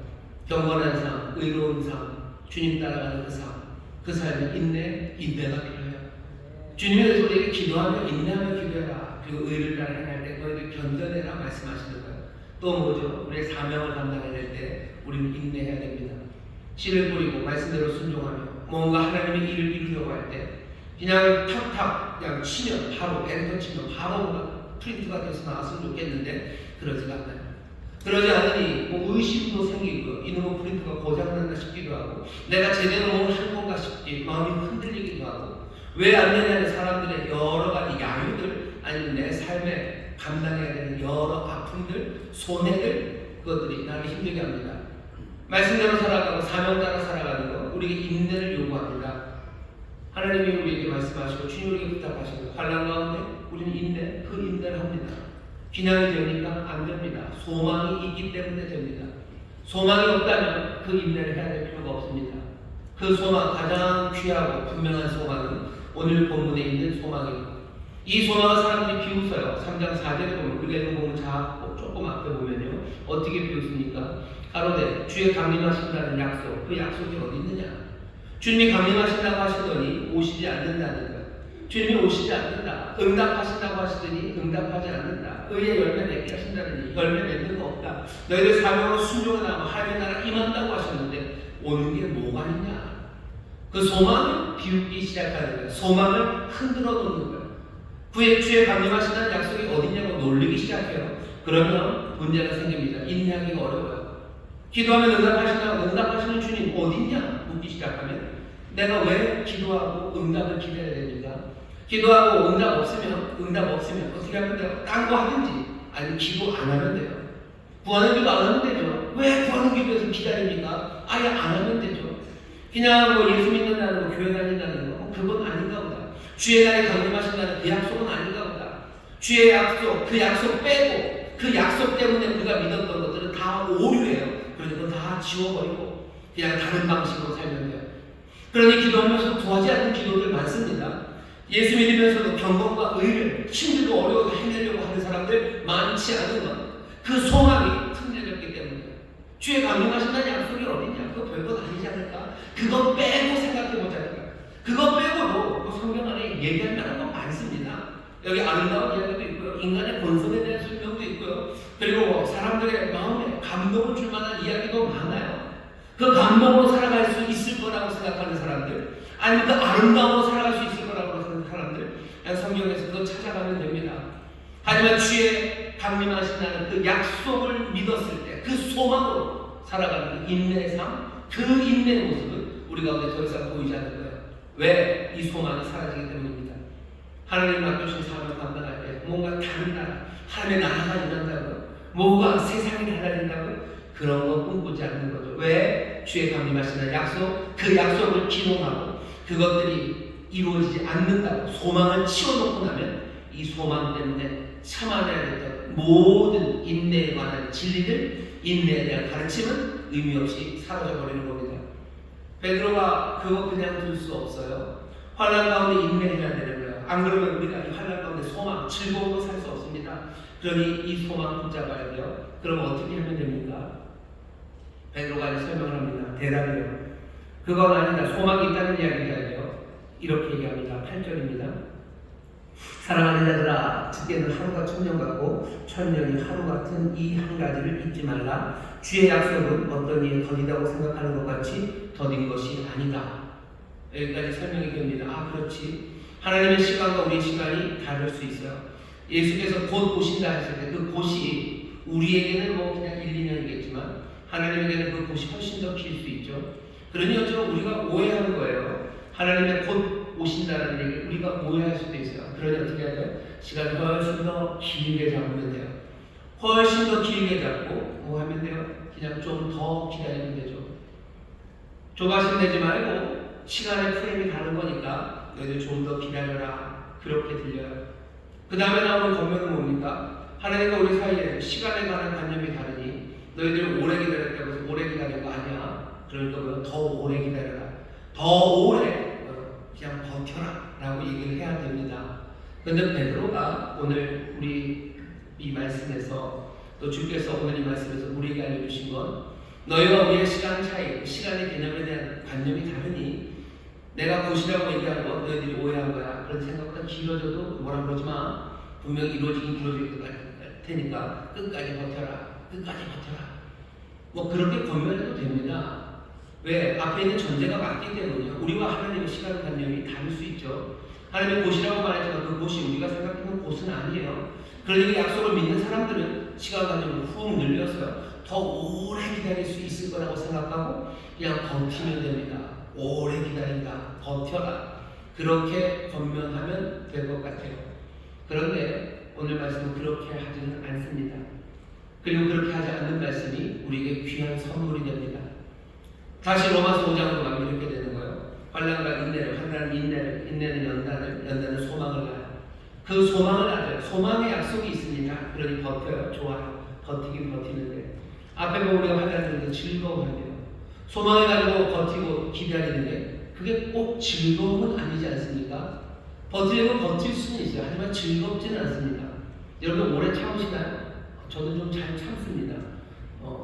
경건한 삶, 의로운 삶, 주님 따라가는 그 삶, 그 삶에 인내가 필요해요. 주님의 우리에게 기도하며 인내하며 기도해라. 그리고 의를 따라 행할 때 너희들 견뎌내라 말씀하시는 거예요. 또 뭐죠? 우리의 사명을 감당해야 될 때 우리는 인내해야 됩니다. 씨를 뿌리고 말씀대로 순종하며 뭔가 하나님의 일을 이루려고 할 때 그냥 탁탁 그냥 치면 바로 엔터 치면 바로 프린트가 돼서 나왔으면 좋겠는데 그러지가 않아요. 그러지 않으니 뭐 의심도 생기고 이놈의 프린트가 고장났나 싶기도 하고 내가 제대로 뭘 한 건가 싶기 마음이 흔들리기도 하고 왜 안 되냐는 사람들의 여러 가지 야유들 아니면 내 삶에 감당해야 되는 여러 아픔들, 손해들 그것들이 나를 힘들게 합니다. 말씀대로 살아가고 사명 따라 살아가는 것 우리에게 인내를 요구합니다. 하나님이 우리에게 말씀하시고 주님에게 부탁하시고 환난 가운데 우리는 그 인내를 합니다. 기냥이 됩니까? 안 됩니다. 소망이 있기 때문에 됩니다. 소망이 없다면 그 인내를 해야 될 필요가 없습니다. 그 소망, 가장 귀하고 분명한 소망은 오늘 본문에 있는 소망입니다. 이 소망을 사람들이 비웃어요. 3장 4절에 보면 우리가 보면 조금 앞에 보면요. 어떻게 비웃습니까? 가로되 주의 강림하신다는 약속, 그 약속이 어디 있느냐? 주님이 강림하신다고 하시더니 오시지 않는다는 거예요. 주님이 오시지 않는다. 응답하신다고 하시더니 응답하지 않는다. 의의 열매 맺게 하신다더니 열매 맺는 거 없다. 너희들 사명으로 순종하고 하나님의 나라 임한다고 하셨는데 오는 게 뭐가 있냐? 그 소망을 비웃기 시작하는 거예요. 소망을 흔들어 놓는 거예요. 주의 강림하신다는 약속이 어디냐고 놀리기 시작해요. 그러면 문제가 생깁니다. 인내하기가 어려워요. 기도하면 응답하시는 주님 어딨냐? 묻기 시작하면 내가 왜 기도하고 응답을 기다려야 됩니까? 기도하고 응답 없으면 어떻게 하면 돼요? 딴 거 하든지 아니면 기도 안 하면 돼요. 구하는 기도 안 하면 되죠. 왜 구하는 기도에서 기다립니까? 아예 안 하면 되죠. 그냥 뭐 예수 믿는다는 거, 교회 다닌다는 거 그건 아닌가 보다. 주의 날에 강림하신다는 그 약속은 아닌가 보다. 주의 약속, 그 약속 빼고 그 약속 때문에 우리가 믿었던 것들은 다 오류예요. 그러니 그건 다 지워버리고 그냥 다른 방식으로 살면 돼요. 그러니 기도하면서 구하지 않는 기도들 많습니다. 예수 믿으면서도 경건과 의를 힘들고 어려워도 해내려고 하는 사람들 많지 않은 것. 그 소망이 흔들렸기 때문에 주의 강림하신다는 약속이 어디냐? 그거 별것 아니지 않을까? 그거 빼고 생각해보자니까. 그거 빼고도 그 성경 안에 얘기할 만한 건 많습니다. 여기 아름다운 이야기도 있고요. 인간의 본성에 대한 설명도 있고요. 그리고 사람들의 마음에 감동을 줄 만한 이야기도 많아요. 그 감동으로 살아갈 수 있을 거라고 생각하는 사람들 아니면 그 아름다움으로 살아갈 수 있을 거라고 생각하는 사람들 성경에서 그거 찾아가면 됩니다. 하지만 주의 강림하신다는 그 약속을 믿었을 때 그 소망으로 살아가는 그 인내의 삶, 그 인내의 모습은 우리 가운데 더 이상 보이지 않는 거예요. 왜? 이 소망이 사라지기 때문입니다. 하나님 맡겨주신 사명을 감당할 때 뭔가 다른 나라, 하나님의 나라가 일어난다고요. 뭐가 세상이 달라진다고요. 그런 거 꿈꾸지 않는 거죠. 왜? 주의 강림하시는 약속, 그 약속을 기동하고 그것들이 이루어지지 않는다고 소망을 치워놓고 나면 이 소망 때문에 참아내야 됐던 모든 인내에 관한 진리들, 인내에 대한 가르침은 의미 없이 사라져 버리는 겁니다. 베드로가 그거 그냥 둘 수 없어요. 환난 가운데 인내해야 되는 거예요. 안 그러면 우리가 이 환난 가운데 소망, 즐거움으로 살 수 없습니다. 그러니 이 소망 붙잡아야 돼요. 그럼 어떻게 하면 됩니까? 베드로가 이제 설명을 합니다. 대답이요. 그건 아니다. 소망이 있다는 이야기가 돼요. 이렇게 얘기합니다. 8절입니다. 사랑하는 자들아, 주께는 하루가 천년 같고 천년이 하루 같은 이 한 가지를 잊지 말라. 주의 약속은 어떤 이에 더디다고 생각하는 것 같이 더딘 것이 아니다. 여기까지 설명이 됩니다. 아, 그렇지. 하나님의 시간과 우리의 시간이 다를 수 있어요. 예수께서 곧 오신다 했을 때 그 곧이 우리에게는 뭐 그냥 1, 2년이겠지만 하나님에게는 그 곧이 훨씬 더 길 수 있죠. 그러니 어쩌면 우리가 오해하는 거예요. 하나님의 곧 오신다는 얘기를 우리가 오해할 수도 있어요. 그러니 어떻게 해야 돼요? 시간을 훨씬 더 길게 잡으면 돼요. 훨씬 더 길게 잡고 뭐 하면 돼요? 그냥 좀 더 기다리면 되죠. 조바심 내지 말고 시간의 프레임이 다른 거니까 너희들 좀 더 기다려라. 그렇게 들려요. 그 다음에 나오는 권면은 뭡니까? 하나님과 우리 사이에 시간에 관한 관념이 다르니 너희들 오래 기다렸다고 해서 오래 기다린 거 아니야. 그러니까 더 오래 기다려라. 더 오래 그냥 버텨라 라고 얘기를 해야 됩니다. 그런데 베드로가 오늘 우리 이 말씀에서 또 주께서 오늘 이 말씀에서 우리에게 알려주신 건 너희와 우리의 시간 차이, 시간의 개념에 대한 관념이 다르니 내가 곧이라고 얘기하는 건 너희들이 오해한 거야. 그런 생각보다 길어져도 뭐라 그러지 마. 분명히 이루어지긴 이루어질 테니까 끝까지 버텨라. 끝까지 버텨라. 뭐 그렇게 권면해도 됩니다. 왜? 앞에 있는 전제가 맞기 때문이요. 우리와 하나님의 시간 관념이 다를 수 있죠. 하나님의 곧이라고 말했지만 그 곧이 우리가 생각하는 곧은 아니에요. 그러니 약속을 믿는 사람들은 시간 관념을 훅 늘려서요. 더 오래 기다릴 수 있을 거라고 생각하고 그냥 버티면 됩니다. 오래 기다린다. 버텨라. 그렇게 권면하면 될 것 같아요. 그런데 오늘 말씀은 그렇게 하지는 않습니다. 그리고 그렇게 하지 않는 말씀이 우리에게 귀한 선물이 됩니다. 다시 로마서 5장으로 가면 이렇게 되는 거예요. 환난과 인내를, 환난은 인내를, 인내는 연단을, 연단은 소망을 낳아요. 그 소망을 낳아요. 소망의 약속이 있습니다. 그러니 버텨요. 좋아요. 버티긴 버티는데 앞에 보면 우리가 환난을 즐거워하네요. 소망을 가지고 버티고 기다리는 게 그게 꼭 즐거움은 아니지 않습니까? 버티려면 버틸 수는 있어요. 하지만 즐겁지는 않습니다. 여러분 오래 참으시나요? 저는 좀 잘 참습니다.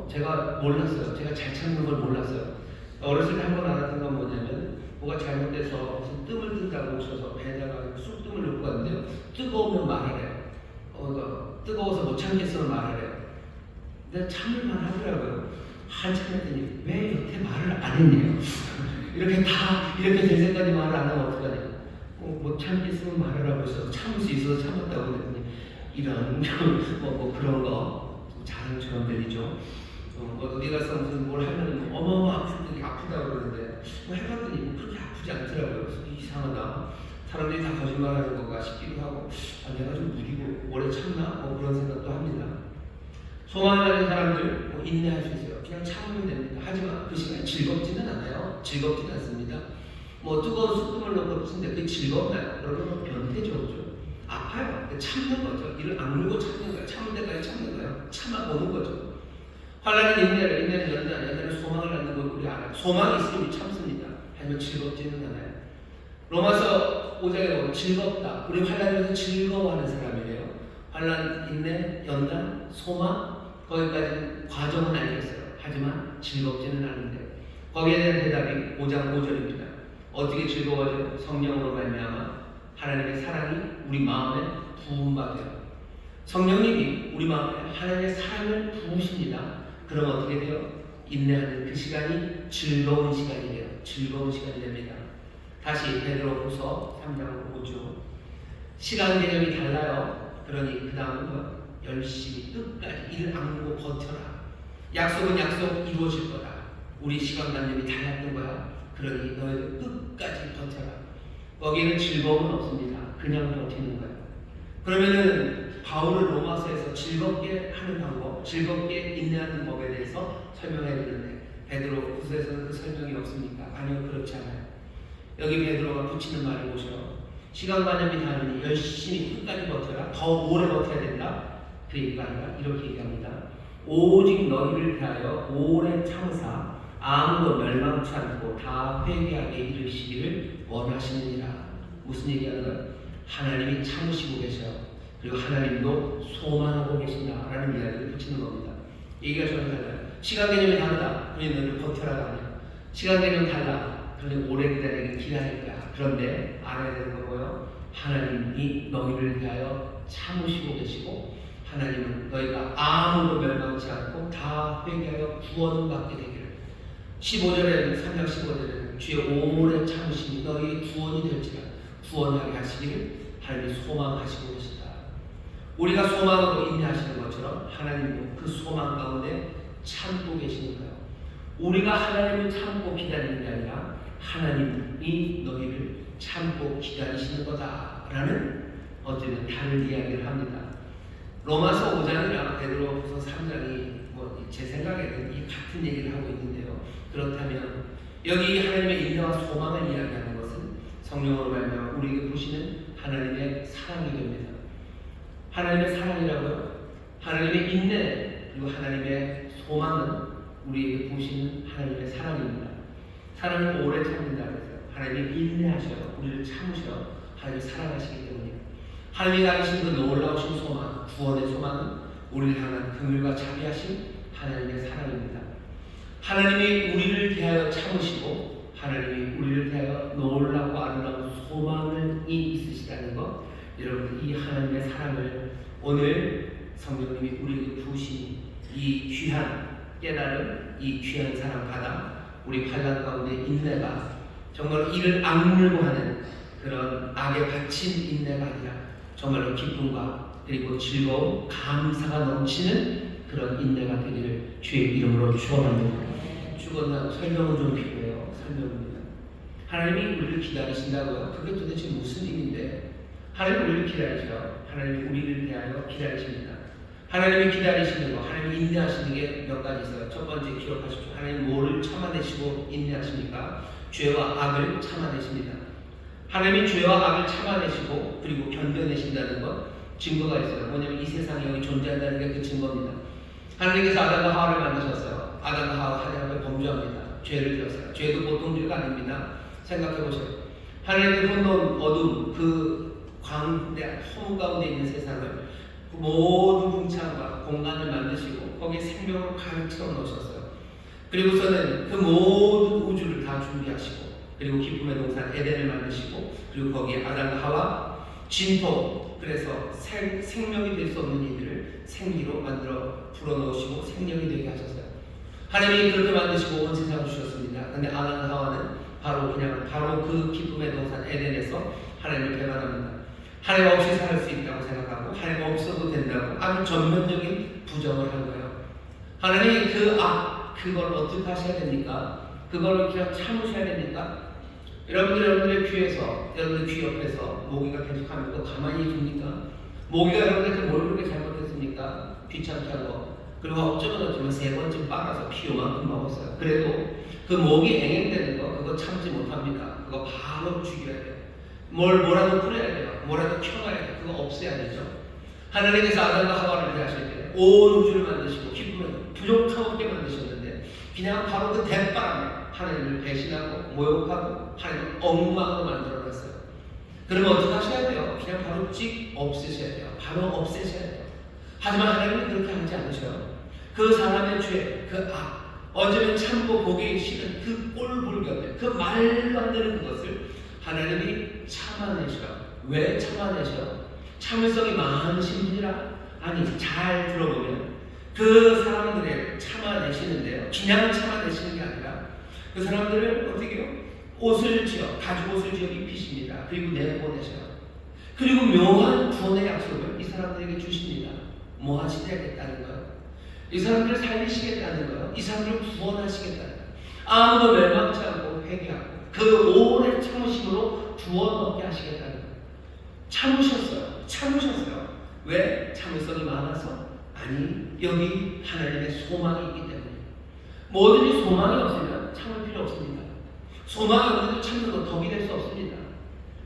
제가 몰랐어요. 제가 잘 참는 걸 몰랐어요. 어렸을 때 한 번 알았던 건 뭐냐면 뭐가 잘못돼서 무슨 뜸을 뜬다고 오셔서 배에다가 쑥 뜸을 넣고 갔는데요. 뜨거우면 말하래요. 뜨거워서 못 참겠으면 말하래요. 근데 참을만 하더라고요. 한참 했더니 왜 여태 말을 안 했네요. 이렇게 될 때까지 말을 안 하면 어떡하냐. 못 참겠으면 말하라고 해서 참을 수 있어서 참았다고 그랬더니 이런 뭐 그런 거 자랑처럼 들리죠. 어디 가서 무슨 뭘 하면 어마어마하게 아프다고 그러는데 뭐 해봤더니 뭐 그렇게 아프지 않더라고요. 그래서 이상하다. 사람들이 다 거짓말하는 건가 싶기도 하고 내가 좀 무리고 오래 참나? 뭐 그런 생각도 합니다. 소망을 가진 사람들 인내할 수 있어요. 그냥 참으면 됩니다. 하지만 그 시간이 즐겁지는 않아요. 즐겁지는 않습니다. 뭐 뜨거운 숯불을 넣고 쓰는데 그게 즐겁나요? 그러면 변태죠. 그죠? 아파요. 참는 거죠. 이를 악물고 참는 거예요. 참을 때까지 참는 거예요. 참아보는 거죠. 환난은 인내를, 인내는 연단, 연단은 소망을 갖는 걸 우리 알아요. 소망이 있으면 참습니다. 하지만 즐겁지는 않아요. 로마서 5장에 보면 즐겁다. 우리 환난에서 즐거워하는 사람이래요. 환난, 인내, 연단, 소망 거기까지는 과정은 아니겠어요. 하지만 즐겁지는 않은데 거기에 대한 대답이 5장 5절입니다. 어떻게 즐거워져요? 성령으로 말미암아 하나님의 사랑이 우리 마음에 부음받아요. 성령님이 우리 마음에 하나님의 사랑을 부으십니다. 그럼 어떻게 돼요? 인내하는 그 시간이 즐거운 시간이 돼요. 즐거운 시간이 됩니다. 다시 베드로후서 3장으로 보죠. 시간 개념이 달라요. 그러니 그 다음은 열심히 끝까지 이를 악물고 버텨라. 약속은 약속 이루어질 거다. 우리 시간 관념이 달랐던 거야. 그러니 너희들 끝까지 버텨라. 거기는 즐거움은 없습니다. 그냥 버티는 거예요. 그러면은 바울은 로마서에서 즐겁게 하는 방법, 즐겁게 인내하는 법에 대해서 설명해야 되는데 베드로후서에서는 그 설명이 없습니까? 아니요, 그렇지 않아요. 여기 베드로가 붙이는 말을 보셔. 시간관념이 다르니 열심히 끝까지 버텨라. 더 오래 버텨야 된다. 그 얘기가 아니라 이렇게 얘기합니다. 오직 너희를 위하여 오래 참으사 아무도 멸망치 않고 다 회개하게 이르시기를 원하시느니라. 무슨 얘기하는 거예요? 하나님이 참으시고 계셔요. 그리고 하나님도 소망하고 계신다라는 이야기를 붙이는 겁니다. 얘기가 좀 달라요. 시간 개념이 다르다. 그러니 너를 버텨라가 아니야. 시간 개념 달라. 그러니 오래 기다리긴 기다릴 거야. 그런데 알아야 되는 거 뭐예요? 하나님이 너희를 위하여 참으시고 계시고 하나님은 너희가 아무도 멸망치 않고 다 회개하여 구원을 받게 되기를. 15절에는 3장 15절에는 주의 오래 참으심이 너희의 구원이 될지라 구원하게 하시기를 하나님이 소망하시고 계시다. 우리가 소망으로 인내하시는 것처럼 하나님도 그 소망 가운데 참고 계시는 거예요. 우리가 하나님을 참고 기다리는 게 아니라 하나님이 너희를 참고 기다리시는 거다라는 어쩌면 다른 이야기를 합니다. 로마서 5장이랑 베드로후서 3장이 제 생각에는 이 같은 얘기를 하고 있는데요. 그렇다면 여기 하나님의 인내와 소망을 이야기하는 것은 성령으로 말미암아 우리에게 부시는 하나님의 사랑이 됩니다. 하나님의 사랑이라고요? 하나님의 인내 그리고 하나님의 소망은 우리에게 부시는 하나님의 사랑입니다. 사랑은 오래 참는다 그랬어요. 하나님이 인내하셔요. 우리를 참으셔요. 하나님이 사랑하시기 때문에 하나님이 가지신 그 놀라우신 소망, 구원의 소망은 우리를 향한 긍휼과 자비하신 하나님의 사랑입니다. 하나님이 우리를 대하여 참으시고 하나님이 우리를 대하여 놀랍고 아름다운 소망이 있으시다는 것, 여러분 이 하나님의 사랑을 오늘 성령님이 우리에게 부으신 이 귀한 깨달음, 이 귀한 사랑 받아 우리 환난 가운데 인내가 정말 이를 악물고 하는 그런 악에 갇힌 인내가 아니라 정말로 기쁨과 그리고 즐거움, 감사가 넘치는 그런 인내가 되기를 주의 이름으로 축원합니다. 죽었나 설명은 좀 필요해요. 설명입니다. 하나님이 우리를 기다리신다고요. 그게 도대체 무슨 일인데? 하나님이 우리를 기다리셔요. 하나님이 우리를 대하여 기다리십니다. 하나님이 기다리시는 거, 하나님이 인내하시는 게 몇 가지 있어요. 첫 번째 기억하십시오. 하나님 뭐를 참아내시고 인내하십니까? 죄와 악을 참아내십니다. 하나님이 죄와 악을 참아내시고 그리고 견뎌내신다는 것 증거가 있어요. 뭐냐면 이 세상에 여기 존재한다는 게 그 증거입니다. 하나님께서 아담과 하와를 만드셨어요. 아담과 하와가 하나님 앞에 범죄합니다. 죄를 지었어요. 죄도 보통 죄가 아닙니다. 생각해보세요. 하나님의 혼돈, 어둠, 그 광대, 허무 가운데 있는 세상을 그 모든 궁창과 공간을 만드시고 거기에 생명으로 가득 채워 넣으셨어요. 그리고서는 그 모든 우주를 다 준비하시고 그리고 기쁨의 동산 에덴을 만드시고 그리고 거기에 아담과 하와 진토, 그래서 생명이 될 수 없는 이들을 생기로 만들어 불어넣으시고 생명이 되게 하셨어요. 하나님이 그렇게 만드시고 온 세상을 주셨습니다. 근데 아담과 하와는 바로 그 기쁨의 동산 에덴에서 하나님을 배반합니다. 하나님 없이 살 수 있다고 생각하고 하나님 없어도 된다고 아주 전면적인 부정을 한 거예요. 하나님이 그걸 어떻게 하셔야 됩니까? 그걸 그냥 참으셔야 됩니까? 여러분들의 귀에서, 여러분들 귀 옆에서 모기가 계속하면 또 가만히 있습니까? 모기가 여러분들한테 뭘 그렇게 잘못했습니까? 귀찮게 한 거. 그리고 어쩌면 세 번쯤 빨아서 피 요만큼 먹었어요. 그래도 그 모기 앵앵대는 거 그거 참지 못합니다. 그거 바로 죽여야 돼요. 뭐라도 뿌려야 돼요. 뭐라도 켜놔야 돼요. 그거 없애야 되죠. 하나님께서 아담과 하와를 대하실 때 온 우주를 만드시고 기쁨을 부족함없게 만드셨는데 그냥 바로 그 대바람에 하나님을 배신하고 모욕하고 하나님을 엉망으로 만들어놨어요. 그러면 어떻게 하셔야 돼요? 그냥 바로 찍 없애셔야 돼요. 바로 없애셔야 돼요. 하지만 하나님은 그렇게 하지 않으셔요. 그 사람의 죄, 그 악, 어쩌면 참고 보기 싫은 그 꼴불견들, 그 말도 안 되는 그것을 하나님이 참아내셔요. 왜 참아내셔요? 참을성이 많으신 분이라? 아니, 잘 들어보면 그 사람들을 참아내시는데요. 그냥 참아내시는 게 아니라 그 사람들을 어떻게 해요? 옷을 지어, 가죽 옷을 지어 입히십니다. 그리고 내보내셔요. 그리고 묘한 구원의 약속을 이 사람들에게 주십니다. 뭐 하시겠다는 거예요? 이 사람들을 살리시겠다는 거예요. 이 사람들을 구원하시겠다는 거예요. 아무도 멸망치 않고 회개하고 그 오래 참으심으로 구원 얻게 하시겠다는 거예요. 참으셨어요. 왜? 참을성이 많아서? 아니, 여기 하나님의 소망이 있기 때문에. 뭐든지 소망이 없으면 참을 필요 없습니다. 소망이 없는데 참는 건 덕이 될 수 없습니다.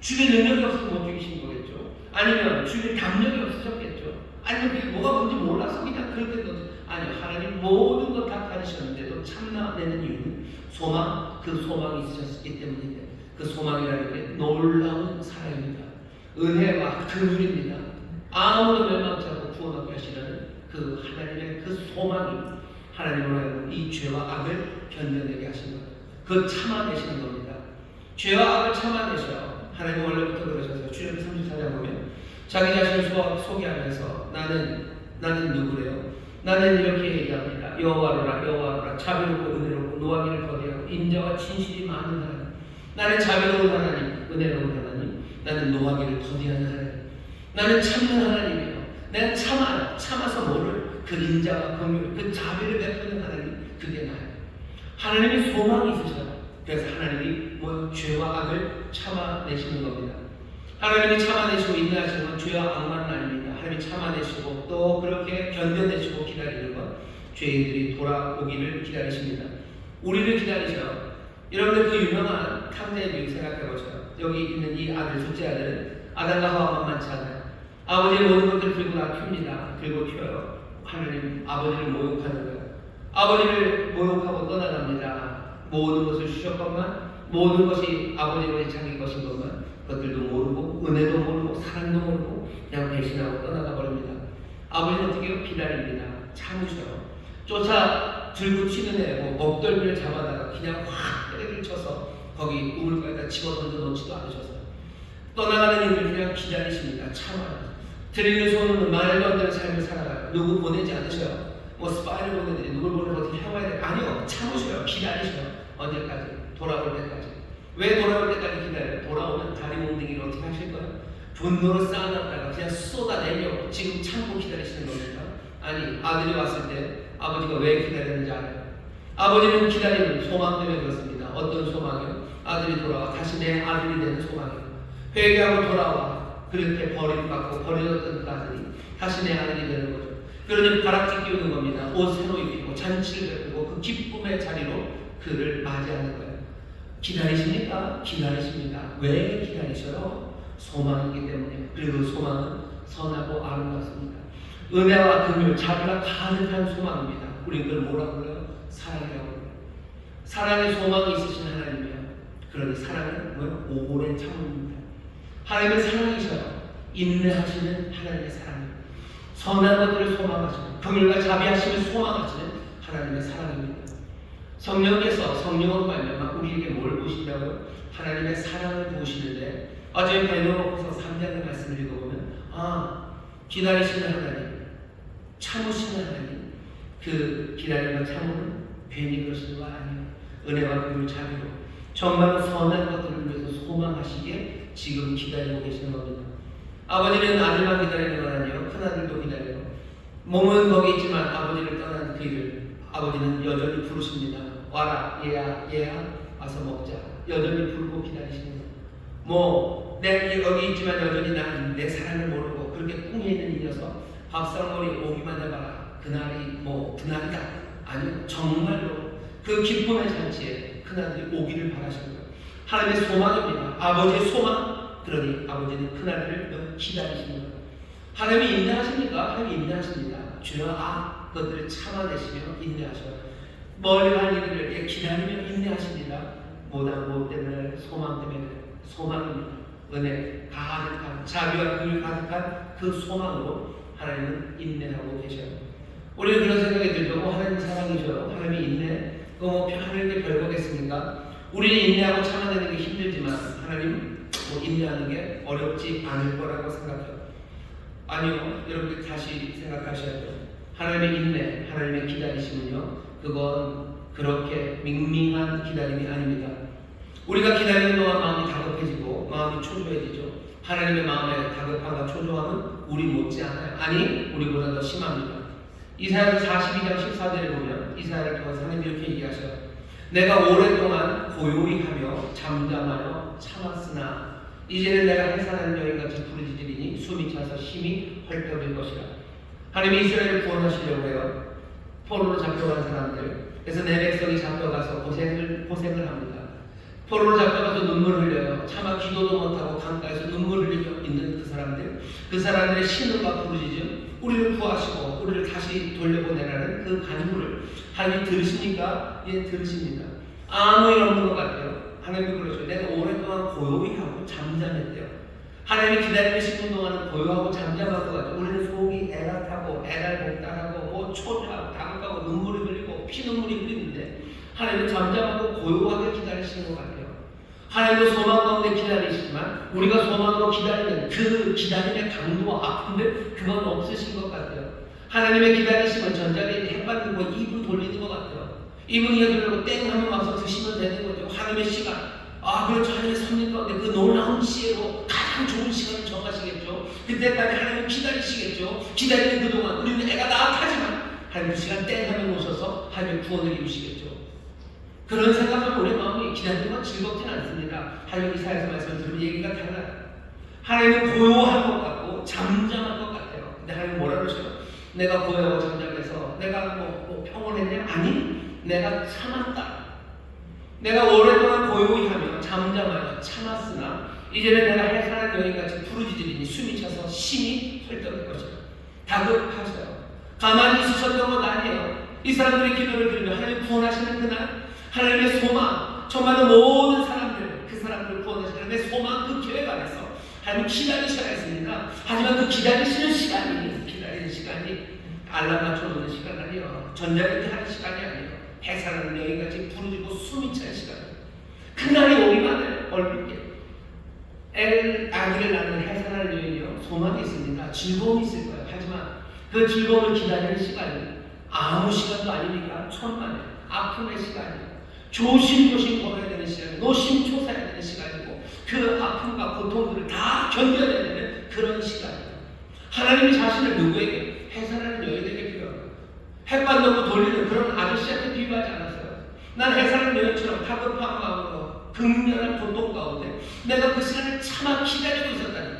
죽일 능력이 없으면 못 죽이신 거겠죠. 아니면 죽일 담력이 없으셨겠죠. 아니면 그게 뭐가 뭔지 몰라서 그냥 그렇게 아니요, 하나님 모든 것 다 가지셨는데도 참나내는 이유는 소망, 그 소망이 있으셨기 때문인데, 그 소망이라는 게 놀라운 사랑입니다. 은혜와 긍휼입니다. 아무도 멸망치 않고 구원하게 하시는 그 하나님의 그 소망이 하나님으로 하여금 이 죄와 악을 견뎌내게 하신 거예요. 그 참아내시는 겁니다. 죄와 악을 참아내셔요. 하나님 원래부터 그러셔서 출애굽기 34장 보면 자기 자신을 소개하면서 나는 누구래요? 나는 이렇게 얘기합니다. 여호와로라 여호와로라 자비롭고 은혜롭고 노하기를 거대하고 인자와 진실이 많은 하나님. 나는 자비로운 하나님, 은혜로운 하나님. 나는 노하기를 거대한 하나님. 나는 참는 하나님이에요. 내가 참아서 뭐를? 그 인자와 긍휼, 그 자비를 베푸는 하나님, 그게 나예요. 하나님이 소망이 있으셔요. 그래서 하나님이 죄와 악을 참아내시는 겁니다. 하나님이 참아내시고 인내하시는 건 죄와 악만은 아닙니다. 하나님이 참아내시고 또 그렇게 견뎌내시고 기다리는 건 죄인들이 돌아오기를 기다리십니다. 우리를 기다리셔요. 여러분들 그 유명한 탕자의 비유 생각해보세요. 여기 있는 이 아들, 둘째 아들은 아담과 하와가 만만치 않아요. 아버지의 모든 것들을 들고 다 튑니다. 들고 튀어요. 하나님 아버지를 모욕하는 거예요. 아버지를 모욕하고 떠나갑니다. 모든 것을 주셨건만, 모든 것이 아버지의 자기 것인 것만, 그것들도 모르고 은혜도 모르고 사랑도 모르고 그냥 배신하고 떠나가 버립니다. 아버지는 어떻게 해요? 기다립니다. 참으셔요. 쫓아 들고 튀는 애, 먹덜미를 잡아다가 그냥 확 때리를 쳐서 거기 우물가에다 집어던져 놓지도 않으셔서 떠나가는 이들을 그냥 기다리십니다. 참아요. 드리는 손은 말도 안 되는 삶을 살아가요. 누구 보내지 않으셔요. 스파이를 보내든지 누굴 보내서 어떻게 해와야 돼? 아니요. 참으셔요. 기다리셔요. 언제까지? 돌아올 때까지. 왜 돌아올 때까지 기다려요? 돌아오면 다리 몽둥이를 어떻게 하실 거예요? 분노로 쌓아놨다가 그냥 쏟아내려고 지금 참고 기다리시는 겁니까? 아니, 아들이 왔을 때 아버지가 왜 기다렸는지 알아요? 아버지는 기다리는 소망 때문에 그렇습니다. 어떤 소망이요? 아들이 돌아와 다시 내 아들이 되는 소망이에요. 회개하고 돌아와 그렇게 버림받고 버려졌던 그 아들이 다시 내 아들이 되는 거죠. 그러니 바람직 끼우는 겁니다. 옷 새로 입히고 잔치를 베푸고 그 기쁨의 자리로 그를 맞이하는 거예요. 기다리십니까? 기다리십니다. 왜 기다리셔요? 소망이기 때문에. 그리고 그 소망은 선하고 아름답습니다. 은혜와 긍휼, 자비가 가득한 소망입니다. 우리 그걸 뭐라고 그래요? 사랑이라고 그래요. 사랑의 소망이 있으신 하나님이에요. 그러니 사랑은 뭐예요? 오래 참음입니다. 하나님은 사랑이셔요. 인내하시는 하나님의 사랑입니다. 선한 것들을 소망하시는, 긍휼과 자비하심을 소망하시는 하나님의 사랑입니다. 성령께서 성령으로 말미암아 우리에게 뭘 부으신다고요? 하나님의 사랑을 부으시는데 어제 베드로후서 3장의 말씀을 읽어보면 기다리시는 하나님, 참으시는 하나님, 그 기다림과 참음은 괜히 그러시는 거 아니에요. 은혜와 긍휼 자비로 정말 선한 것들을 위해서 소망하시기에 지금 기다리고 계시는 겁니다. 아버지는 아들만 기다리는 건 아니에요. 큰아들도 기다려요. 몸은 거기 있지만 아버지를 떠난 그 일을 아버지는 여전히 부르십니다. 와라 얘야 와서 먹자. 여전히 부르고 기다리시는 거예요. 내 여기 있지만 여전히 나는 내 사랑을 모르고 그렇게 꿍에 있는 이 녀석 밥상머리 오기만 해봐라. 그날이 그날이다. 아니요, 정말로 그 기쁨의 잔치에 큰아들이 오기를 바라시는 거예요. 하나님의 소망입니다. 아버지의 소망. 그러니 아버지는 큰아들을 기다리시는 거예요. 하나님이 인내하십니까? 하나님이 인내하십니다. 죄와 악 것들을 참아내시며 인내하셔요. 멀리 간 이들을 기다리며 인내하십니다. 무엇 때문에? 소망 때문에. 소망입니다. 은혜 가득한, 자비와 긍휼 가득한 그 소망으로 하나님은 인내하고 계셔요. 우리는 그런 생각이 들죠. 하나님 사랑이셔요. 하나님이 인내. 하나님께 별거겠습니까? 우리는 인내하고 참아내는 게 힘들지만 하나님 인내하는 게 어렵지 않을 거라고 생각해요. 아니요, 여러분들 다시 생각하셔야 돼요. 하나님의 인내, 하나님의 기다리심은요, 그건 그렇게 밍밍한 기다림이 아닙니다. 우리가 기다리는 동안 마음이 다급해지고 마음이 초조해지죠. 하나님의 마음에 다급함과 초조함은 우리 못지않아요. 아니, 우리보다 더 심합니다. 이사야서 42장 14절에 보면 이사야를 통해서 하나님 이렇게 얘기하셔요. 내가 오랫동안 고요히 하며 잠잠하여 참았으나 이제는 내가 해산하는 여인같이 부르짖으리니 숨이 차서 힘이 헐떡일 것이라. 하나님이 이스라엘을 구원하시려고 해요. 포로로 잡혀간 사람들. 그래서 내 백성이 잡혀가서 고생을 합니다. 포로로 잡혀가서 눈물 흘려요. 차마 기도도 못하고 강가에서 눈물 흘리며 있는 그 사람들의 신음과 부르짖음, 우리를 구하시고 우리를 다시 돌려보내라는 그 간구를 하나님 들으십니까? 예, 들으십니다. 아무 일 없는 것 같아요. 하나님이 그러죠. 내가 오랫동안 고요히 하고 잠잠했대요. 하나님이 기다리시는 동안은 고요하고 잠잠한 것 같아요. 우리는 속이 애같하고 애달복달하고 뭐 초조하고 다급하고 눈물이 흘리고 피눈물이 흘리는데 하나님은 잠잠하고 고요하게 기다리시는 것 같아요. 하나님은 소망 가운데 기다리시지만 우리가 소망으로 기다리는 그 기다림의 강도와 아픔들 그건 없으신 것 같아요. 하나님의 기다리심은 전자레인지 햇반 들고 2분 돌리는 것 같아요. 2분 이어들려고 땡 하면 와서 드시면 되는 거죠. 하나님의 시간. 그렇죠. 하나님의 섭리 가운데 그 놀라운 지혜로 가장 좋은 시간을 정하시겠죠. 그때까지 하나님은 기다리시겠죠. 기다리는 그동안 우리는 애가 나타지만 하나님 그 시간 땡 하면 오셔서 하나님의 구원을 이루시겠죠. 그런 생각하면 우리 마음이 기다리는 건 즐겁진 않습니다. 하나님 이사야서 말씀을 들으면 얘기가 달라요. 하나님은 고요한 것 같고 잠잠한 것 같아요. 근데 하나님 뭐라 그러셔요? 내가 고요하고 잠잠해서 내가 뭐 평온했냐? 아니, 내가 참았다. 내가 오랫동안 고요히 하며 잠잠하여 참았으나 이제는 내가 해산한 여인같이 부르짖으리니 숨이 차서 심히 헐떡일 것이다. 다급하셔요. 가만히 있으셨던 것 아니에요. 이 사람들의 기도를 들으며 하나님 구원하시는 그날 하나님의 소망, 정말 모든 사람들, 그 사람들을 구원하시는 하나님의 소망, 그 계획 안에서 하나님 기다리셔야 했습니다. 하지만 그 기다리시는 시간이 알람 맞춰놓는 시간 아니에요. 전자레인지 하는 시간이 아니에요. 해산하는 여인같이 부르짖고 숨이 찬 시간이에요. 그날이 오기만을 얼굴게 아기를 낳는 해산하는 여인이요. 소망이 있습니다. 즐거움이 있을 거예요. 하지만 그 즐거움을 기다리는 시간이 아무 시간도 아니니까 천만에 아픔의 시간이에요. 조심조심 걸어야 되는 시간이고 노심초사해야 되는 시간이고 그 아픔과 고통들을 다 견뎌야 되는 그런 시간이에요. 하나님이 자신을 누구에게? 해산하는 여인에게 비유합니다. 햇반 넣고 돌리는 그런 아저씨한테 비유하지 않았어요. 난 해산하는 여인처럼 다급한 마음으로 극렬한 고통 가운데 내가 그 시간을 참아 기다리고 있었다니.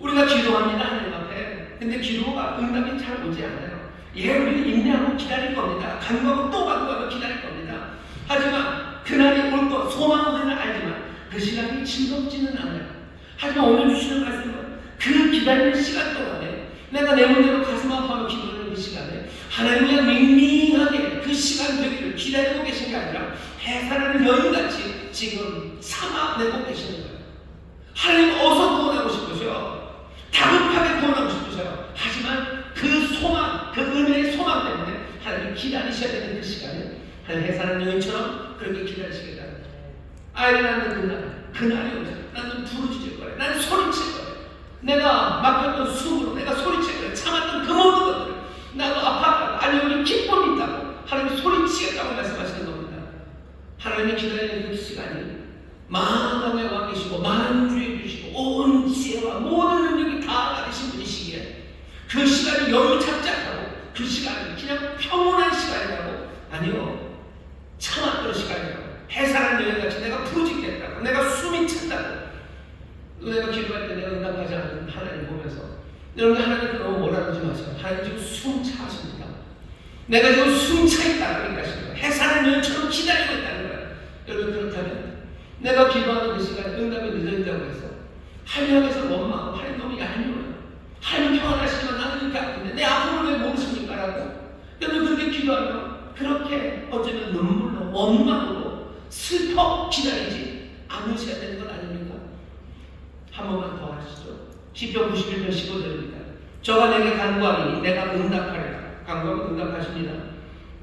우리가 기도합니다 하나님 앞에. 근데 기도가 응답이 잘 오지 않아요. 우리는 인내하고 기다릴 겁니다. 간구하고 또 간구하고 기다릴 겁니다. 하지만 그날이 올 것, 소망은 알지만 그 시간이 즐겁지는 않아요. 하지만 오늘 주시는 말씀은 그 기다리는 시간 동안에 내가 내 문제로 가슴 아파하며 기도하는 그 시간에 하나님이 밍밍하게 그 시간 되기를 기다리고 계신 게 아니라 해산하는 여인같이 지금 참아내고 계시는 거예요. 하나님 어서 구원하고 싶으셔요. 다급하게 구원하고 싶으셔요. 하지만 그 소망, 그 은혜의 소망 때문에 하나님 기다리셔야 되는 그 시간에 하나님 해산하는 여인처럼 그렇게 기다리시겠다는 거예요. 아이를 낳는 그날이 오죠. 나는 부르짖을 거예요. 나는 소리칠 거예요. 내가 막혔던 숨으로 내가 소리칠 거예요. 참았던 그 모든 것들을 나도 아팠다고 아니 여기 기쁨이 있다고 하나님이 소리치겠다고 말씀하시는 겁니다. 하나님이 기다리는 그 시간이 만왕의 왕이시고 만주해 주시고 온 지혜와 모든 능력이 다 가지신 분이시기에 그 시간을 여유 찾자고 그 시간을 그냥 평온한 시간이라고 아니요. 참았던 시간이라고 해산한 여인같이 내가 부르짖겠다고 내가 숨이 찬다고 내가 기도할 때 내가 응답하지 않는 하나님 보면서 여러분 하나님께 너무 뭐라 그러지 마세요. 하나님 지금 숨 차십니다. 내가 지금 숨 차 있다고 얘기하시는 거예요. 해산한 여인처럼 기다리고 있다는 거예요. 여러분 그렇다면 내가 기도하는 그 시간에 응답이 늦어진다고 해서 하나님께서 원망하고 하나님 너무 얄미워요. 하나님 평안하시지만 나는 이렇게 아픈데 내 아픔을 왜 모르십니까? 라고 여러분 그렇게 기도하면 그렇게 어쩌면 눈물로 원망으로 슬퍼 기다리지 않으셔야 되는 건 아닙니까? 한 번만 더 하시죠. 시편 91편 15절입니다. 저가 내게 간구하니 내가 응답하리라. 간구하면 응답하십니다.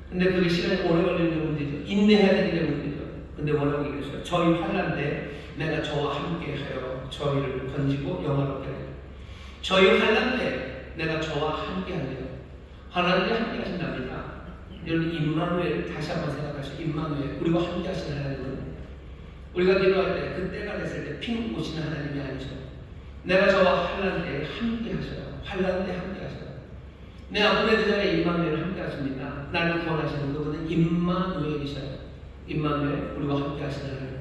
근데 그게 시간이 오래 걸리는 문제죠. 인내해야 되는 문제죠. 근데 뭐라고 얘기했어요? 저희 환난 때 내가 저와 함께 하여 저희를 건지고 영화롭게 하리라. 저희 환난 때 내가 저와 함께 하리라. 환난 때 함께 하신답니다. 여러분 임마누엘 다시 한번 생각하시죠. 임마누엘 우리와 함께 하시는 하나님은 우리가 기도할 때 그 때가 됐을 때 핑 오시는 하나님이 아니죠. 내가 저와 환난 때 함께 하셔요. 환난 때 함께 하셔요. 내 아픔의 그 자리에 임마누엘 함께 하십니다. 나를 구원하시는 그분은 임마누엘이셔요. 임마누엘 우리와 함께 하시는 하나님.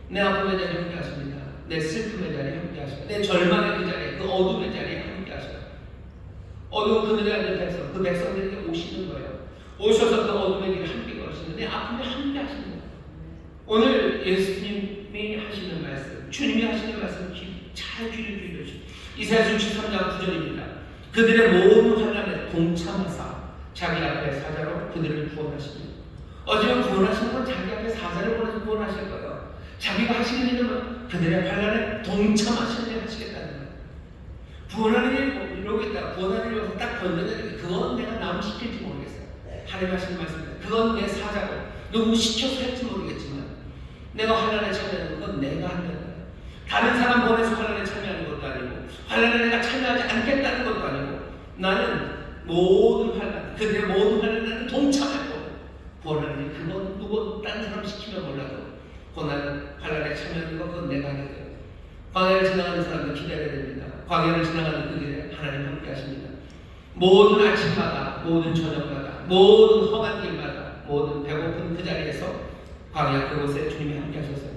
내 아픔의 자리에 함께 하십니다. 내 슬픔의 자리에 함께 하셔요. 내 절망의 그 자리에 그 어둠의 자리에 함께 하셔요. 어두운 그늘에 앉은 백성 그 백성들에게 오시는 거예요. 오셔서 그 어둠의 길에 함께 걸으시는 내 아픔에 함께 하시는 거예요. 오늘 예수님이 하시는 말씀, 주님이 하시는 말씀 잘 귀를 기울여 주십시오. 이사야 63장 9절입니다. 그들의 모든 환난에 동참하사 자기 앞에 사자로 그들을 구원하십니다. 어제는 구원하시는 건 자기 앞에 사자를 보내서 구원하실 거예요. 자기가 하시는 일은 그들의 환난에 동참하시는 일 하시겠다는 거예요. 구원하는 일 이러고 있다. 구원하는 일을 딱 건져내는 게 그건 내가 남 시킬지 모르겠어요. 하나님 하시는 말씀입니다. 그건 내 사자고 누구 시켜서 할지 모르겠지만 내가 환난에 참여하는 건 내가 한다는 거예요. 다른 사람 보내서 환난에 참여하는 것도 아니고 환난에 내가 참여하지 않겠다는 것도 아니고 나는 모든 환난, 그들의 모든 환난에 나는 동참할 거고 구원하는 일 그건 누구 다른 사람 시키면 몰라도 고난 환난에 참여하는 건 그건 내가 하는 거예요. 광야를 지나가는 사람도 기다려야 됩니다. 광야를 지나가는 그 길에 하나님 함께 하십니다. 모든 아침마다, 모든 저녁마다, 모든 험한 길마다, 모든 배고픈 그 자리에서 광야 그곳에 주님이 함께 하셨어요.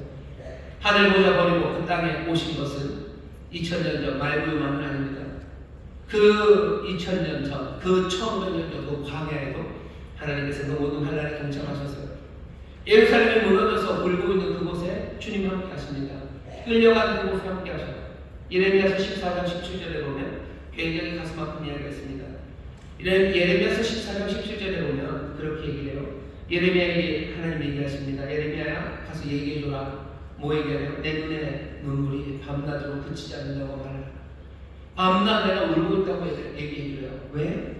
하늘 보자 버리고 그 땅에 오신 것은 2000년 전 말구유만은 아닙니다. 그 2000년 전, 그 1500년 전 그 광야에도 하나님께서 그 모든 환난에 동참하셨어요. 예루살렘이 무너져서 울고 있는 그곳에 주님 함께 하십니다. 끌려간 그곳에 함께 하셔요. 예레미야서 14장 17절에 보면 굉장히 가슴 아픈 이야기가 있습니다. 예레미야서 14장 17절에 보면 그렇게 얘기해요. 예레미야에게 하나님 얘기하십니다. 예레미야야 가서 얘기해줘라. 뭐 얘기해요? 내 눈에 눈물이 밤낮으로 그치지 않는다고 말해라. 밤낮 내가 울고 있다고 얘기해줘요. 왜?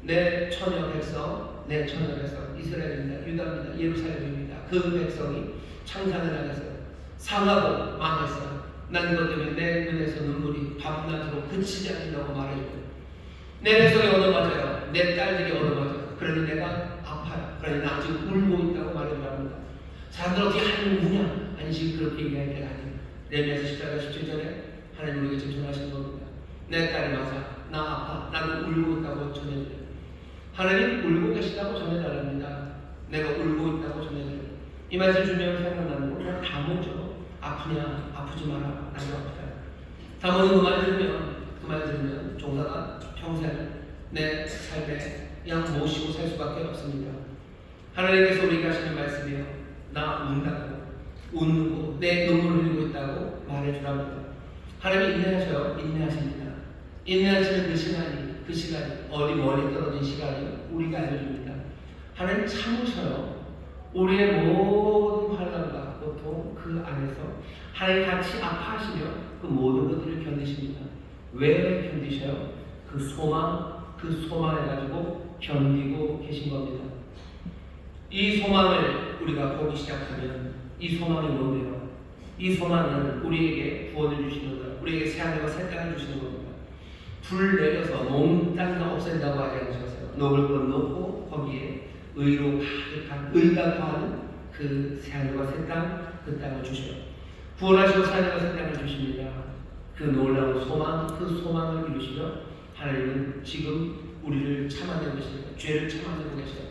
내 처녀 백성 이스라엘입니다. 유다입니다. 예루살렘입니다. 그 백성이 창산을 하면서 상하고 망했어요. 난 것 때문에 내 눈에서 눈물이 밤낮으로 그치지 않는다고 말해줘요. 내 백성이 얻어맞아요. 내 딸들이 얻어맞아요. 그러니 내가 아파요. 그러니 나 지금 울고 있다고 말해주랍니다. 사람들 어떻게 하는 거냐? 아니 지금 그렇게 얘기할 때가 아니에요. 예레미야서 14장 17절에 하나님 우리에게 지금 전하시는 겁니다. 내 딸이 맞아. 나 아파. 나는 울고 있다고 전해줘요. 하나님 울고 계시다고 전해달랍니다. 내가 울고 있다고 전해줘요. 이 말씀 주면 생각나는 거 그냥 담으죠. 아프냐? 아프지 마라. 나도 아프다. 담으는 그 말 들으면 종사가 평생 내 삶에 그냥 모시고 살 수밖에 없습니다. 하나님께서 우리에게 하시는 말씀이에요. 나 운다고 웃고 내 눈물을 흘리고 있다고 말해주랍니다. 하나님이 인내하셔요. 인내하십니다. 인내하시는 그 시간이 어디 멀리 떨어진 시간이 우리가 알려줍니다. 하나님 참으셔요. 우리의 모든 환난과 고통 그 안에서 하나님 같이 아파하시며 그 모든 것들을 견디십니다. 왜 견디셔요? 그 소망을 가지고 견디고 계신 겁니다. 이 소망을 우리가 보기 시작하면 이 소망이 뭔데요? 이 소망은 우리에게 구원을 주시는 거예요. 우리에게 새하늘과 새 땅을 주시는 겁니다. 불 내려서 몽땅 다 없앤다고 하지 않으셨어요. 녹을 것 놓고 거기에 의로 가득한 의가 더하는 그 새하늘과 새 땅, 그 땅을 주셔요. 구원하시고 새하늘과 새 땅을 주십니다. 그 놀라운 소망, 그 소망을 이루시며 하나님은 지금 우리를 참아내고 계십니다. 죄를 참아내고 계셔요.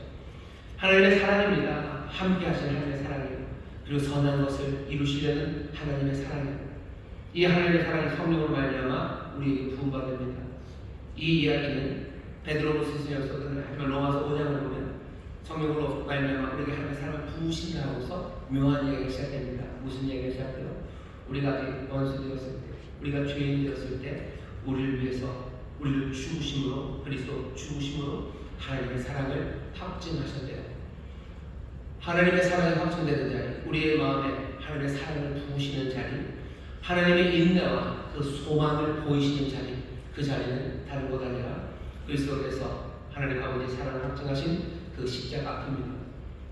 하나님의 사랑입니다. 함께 하시는 하나님의 사랑이에요. 그리고 선한 것을 이루시려는 하나님의 사랑이에요. 이 하나님의 사랑이 성령으로 말미암아 우리에게 부음받습니다. 이 이야기는 베드로후서에서든 하지만 로마서 5장을 보면 성령으로 말미암아 우리에게 하나님의 사랑을 부으신다고서 묘한 이야기가 시작됩니다. 무슨 이야기가 시작돼요? 우리가 아직 원수 되었을 때, 우리가 죄인이 되었을 때 우리를 위해서 우리를 죽으심으로 그리스도 죽으심으로 하나님의 사랑을 확증하셨대요. 하나님의 사랑이 확증되는 자리, 우리의 마음에 하나님의 사랑을 부으시는 자리, 하나님의 인내와 그 소망을 보이시는 자리, 그 자리는 다른 곳 아니라 그리스도께서 하나님 아버지의 사랑을 확증하신 그 십자가 앞입니다.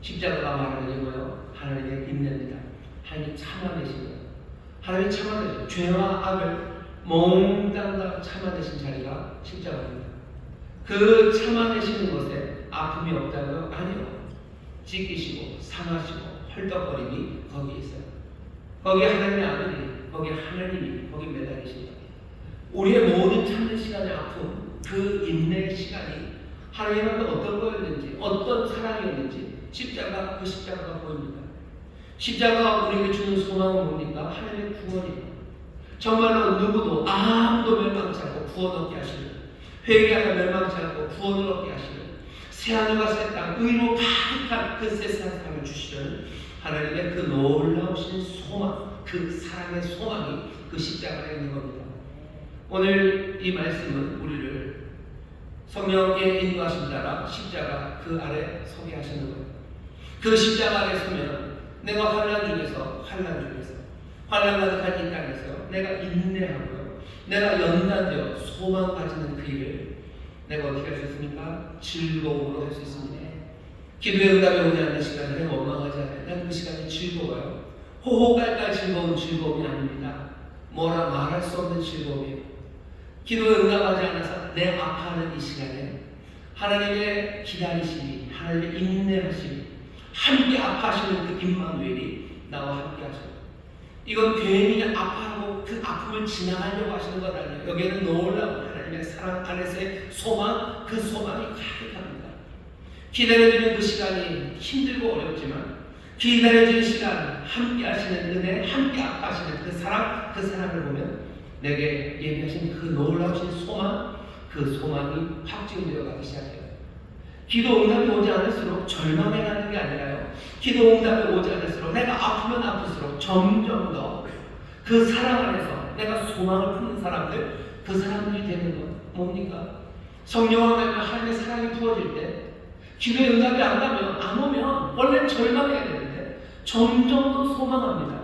십자가가 말하는 게 뭐예요? 하나님의 인내입니다. 하나님 참아내신 거예요. 하나님 참아내신 죄와 악을 몽땅 다 참아내신 자리가 십자가입니다. 그 참아내시는 것에 아픔이 없다고요? 아니요. 찢기시고 상하시고 헐떡거림이 거기에 있어요. 거기에 하나님의 아들이, 거기에 하나님이 거기 매달리십니다. 우리의 모든 참는 시간의 아픔, 그 인내의 시간이 하나님 앞에 어떤 거였는지, 어떤 사랑이었는지 그 십자가가 보입니다. 십자가가 우리에게 주는 소망은 뭡니까? 하나님의 구원입니다. 정말로 누구도 아무도 멸망치 않고 구원 얻게 하시는, 회개하여 멸망치 않고 구원을 얻게 하시는, 새하늘과 새 땅, 의로 가득한 그 새 세상을 주시려는 하나님의 그 놀라우신 소망, 그 사랑의 소망이 그 십자가에 있는 겁니다. 오늘 이 말씀은 우리를 성령의 인도하심 따라 십자가 그 아래 서게 하시는 거예요. 그 십자가 아래 서면 내가 환난 중에서 환난 가득한 이 땅에서 내가 인내하고요, 내가 연단되어 소망 가지는 그 일을 내가 어떻게 할 수 있습니까? 즐거움으로 할 수 있습니다. 기도의 응답이 오지 않는 시간에 내가 원망하지 않아요. 난 그 시간이 즐거워요. 호호깔깔 즐거운 즐거움이 아닙니다. 뭐라 말할 수 없는 즐거움이에요. 기도에 응답하지 않아서 내 아파하는 이 시간에 하나님의 기다리심이, 하나님의 인내하심이, 함께 아파하시는 그 임마누엘이 나와 함께 하셔요. 이건 괜히 아파하고 그 아픔을 지나가려고 하시는 것 아니에요. 여기에는 놀라운 하나님의 사랑 안에서의 소망, 그 소망이 가득합니다. 기다려지는 그 시간이 힘들고 어렵지만 기다려지는 시간, 함께 하시는 은혜, 함께 아파하시는 그 사랑, 그 사랑을 보면 내게 예비하신 그 놀라우신 소망, 그 소망이 확증되어 가기 시작해요. 기도 응답이 오지 않을수록 절망해 가는 게 아니라요, 기도 응답이 오지 않을수록 내가 아프면 아플수록 점점 더 그 사랑 안에서 내가 소망을 품는 사람들, 그 사람들이 되는 것 뭡니까? 성령으로 하나님의 사랑이 부어질 때 기도의 응답이 안 오면 원래 절망해야 되는데 점점 더 소망합니다.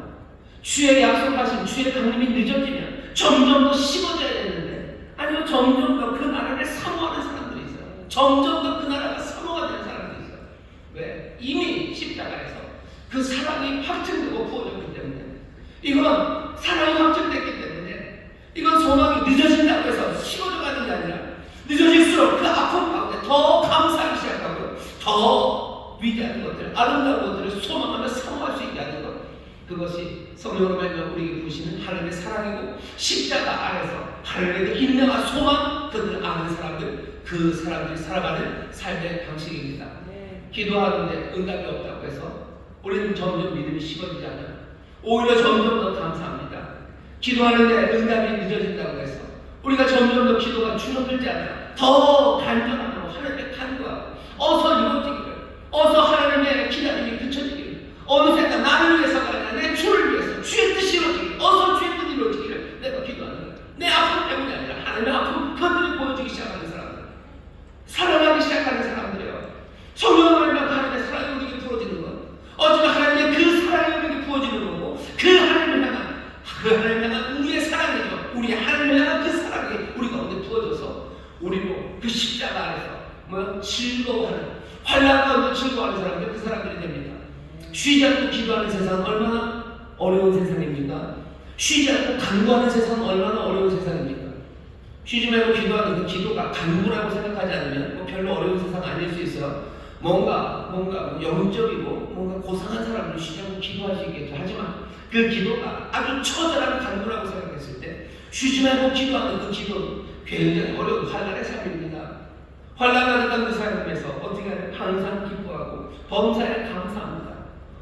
주의 약속하신 주의 강림이 늦어지면 점점 더 식어져야 되는데, 아니면 점점 더 그 나라를 사모하는 사람들이 있어요. 점점 더 그 나라가 사모가 되는 사람들이 있어요. 왜? 이미 십자가에서 그 사랑이 확증되고 부어졌기 때문에, 이건 사랑이 확증됐기 때문에, 이건 소망이 늦어진다고 해서 식어져 가는 게 아니라 늦어질수록 그 아픔 가운데 더 감사하기 시작하고 더 위대한 것들, 아름다운 것들을 소망하며 사모할 수 있게 하는 것, 그것이 성령으로 말미암아 우리에게 부시는 하나님의 사랑이고, 십자가 아래서 하나님의 인내와 소망, 그들을 아는 사람들, 그 사람들이 살아가는 삶의 방식입니다. 기도하는데 응답이 없다고 해서 우리는 점점 믿음이 식어지지 않아요. 오히려 점점 더 감사합니다. 기도하는데 응답이 늦어진다고 해서 우리가 점점 더 기도가 줄어들지 않아요. 더 간절함으로 하나님의 간구하고 어서 이루어지기를, 어서 하나님의 기다림이 그쳐지기를, 어느새가 나를 위해서가 아니라 내 주를 위해서 주의 뜻이 이루어지기를, 어서 주의 뜻이 이루어지기를 내가 기도하는 거예요. 내 아픔 때문이 아니라 하나님의 아픔, 그들이 보여주기 시작하는 사람들, 사랑하기 시작하는 사람들이에요. 성령을 말면 하나님의 사랑이 우리에게 부어지는 것, 어쩌면 하나님의 그 사랑이 우리에게 부어지는 거고, 그 하나님을 향한 우리의 사랑이죠. 우리 하나님을 향한 그 사랑이 우리 가운데 부어져서 우리로 그 십자가 안에서 즐거워하는, 환난 가운데 즐거워하는 사람들, 그 사람들이 됩니다. 쉬지 않고 기도하는 세상은 얼마나 어려운 세상입니까? 쉬지 않고 간구하는 세상은 얼마나 어려운 세상입니까? 쉬지 말고 기도하는 그 기도가 간구라고 생각하지 않으면 별로 어려운 세상 아닐 수 있어요. 뭔가 영적이고 뭔가 고상한 사람들이 쉬지 않고 기도할 수 있겠죠. 하지만 그 기도가 아주 처절한 간구라고 생각했을 때 쉬지 말고 기도하는 그 기도는 굉장히 어려운 환난의 삶입니다. 환난을 가득한 그 삶에서 어떻게 하면 항상 기뻐하고 범사에 감사합니다.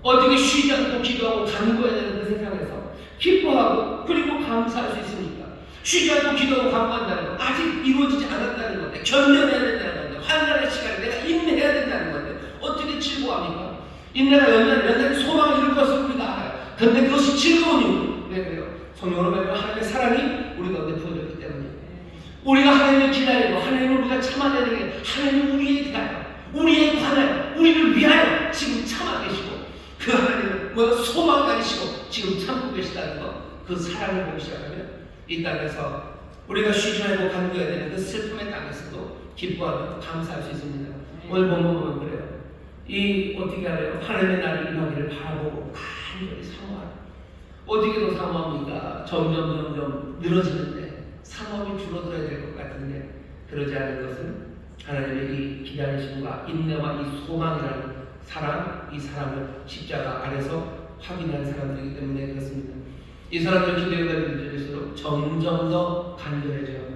어떻게 쉬지 않고 기도하고 간구해야 되는 그 세상에서 기뻐하고 그리고 감사할 수 있습니까? 쉬지 않고 기도하고 간구한다는 건 아직 이루어지지 않았다는 건데, 견뎌내야 된다는 건데, 환난의 시간에 내가 인내해야 된다는 건데 어떻게 즐거워합니까? 인내가 연단이 소망을 이룰 것을 우리가 알아요. 그런데 그것이 즐거운 이유, 왜 그래요? 성령으로 말하면 하나님의 사랑이 우리 가운데 부어졌기 때문에, 우리가 하나님을 기다리고 하나님을 우리가 참아내는 게 하나님은 우리에 대하여, 우리에 관하여, 우리를 위하여 지금 참아 계시고, 그 하나님은 소망 가지시고 지금 참고 계시다는 것, 그 사랑을 보기 시작하면 이 땅에서 우리가 쉬지 말고 간구해야 되는 그 슬픔의 땅에서도 기뻐하며 감사할 수 있습니다. 오늘 보면 그래요. 이 어떻게 하래요? 하나님의 날이 임하기를 바라보고 간절히 사모하라. 어떻게 더 사모합니까? 점점 늘어지는데 사모함이 줄어들어야 될 것 같은데, 그러지 않은 것은 하나님의 이 기다리심과 인내와 이 소망이라는 사랑, 이 사랑을 십자가 아래서 확인하는 사람들이기 때문에 그렇습니다. 이 사람들 기도의 응답이 늦어질수록 점점 더 간절해져요.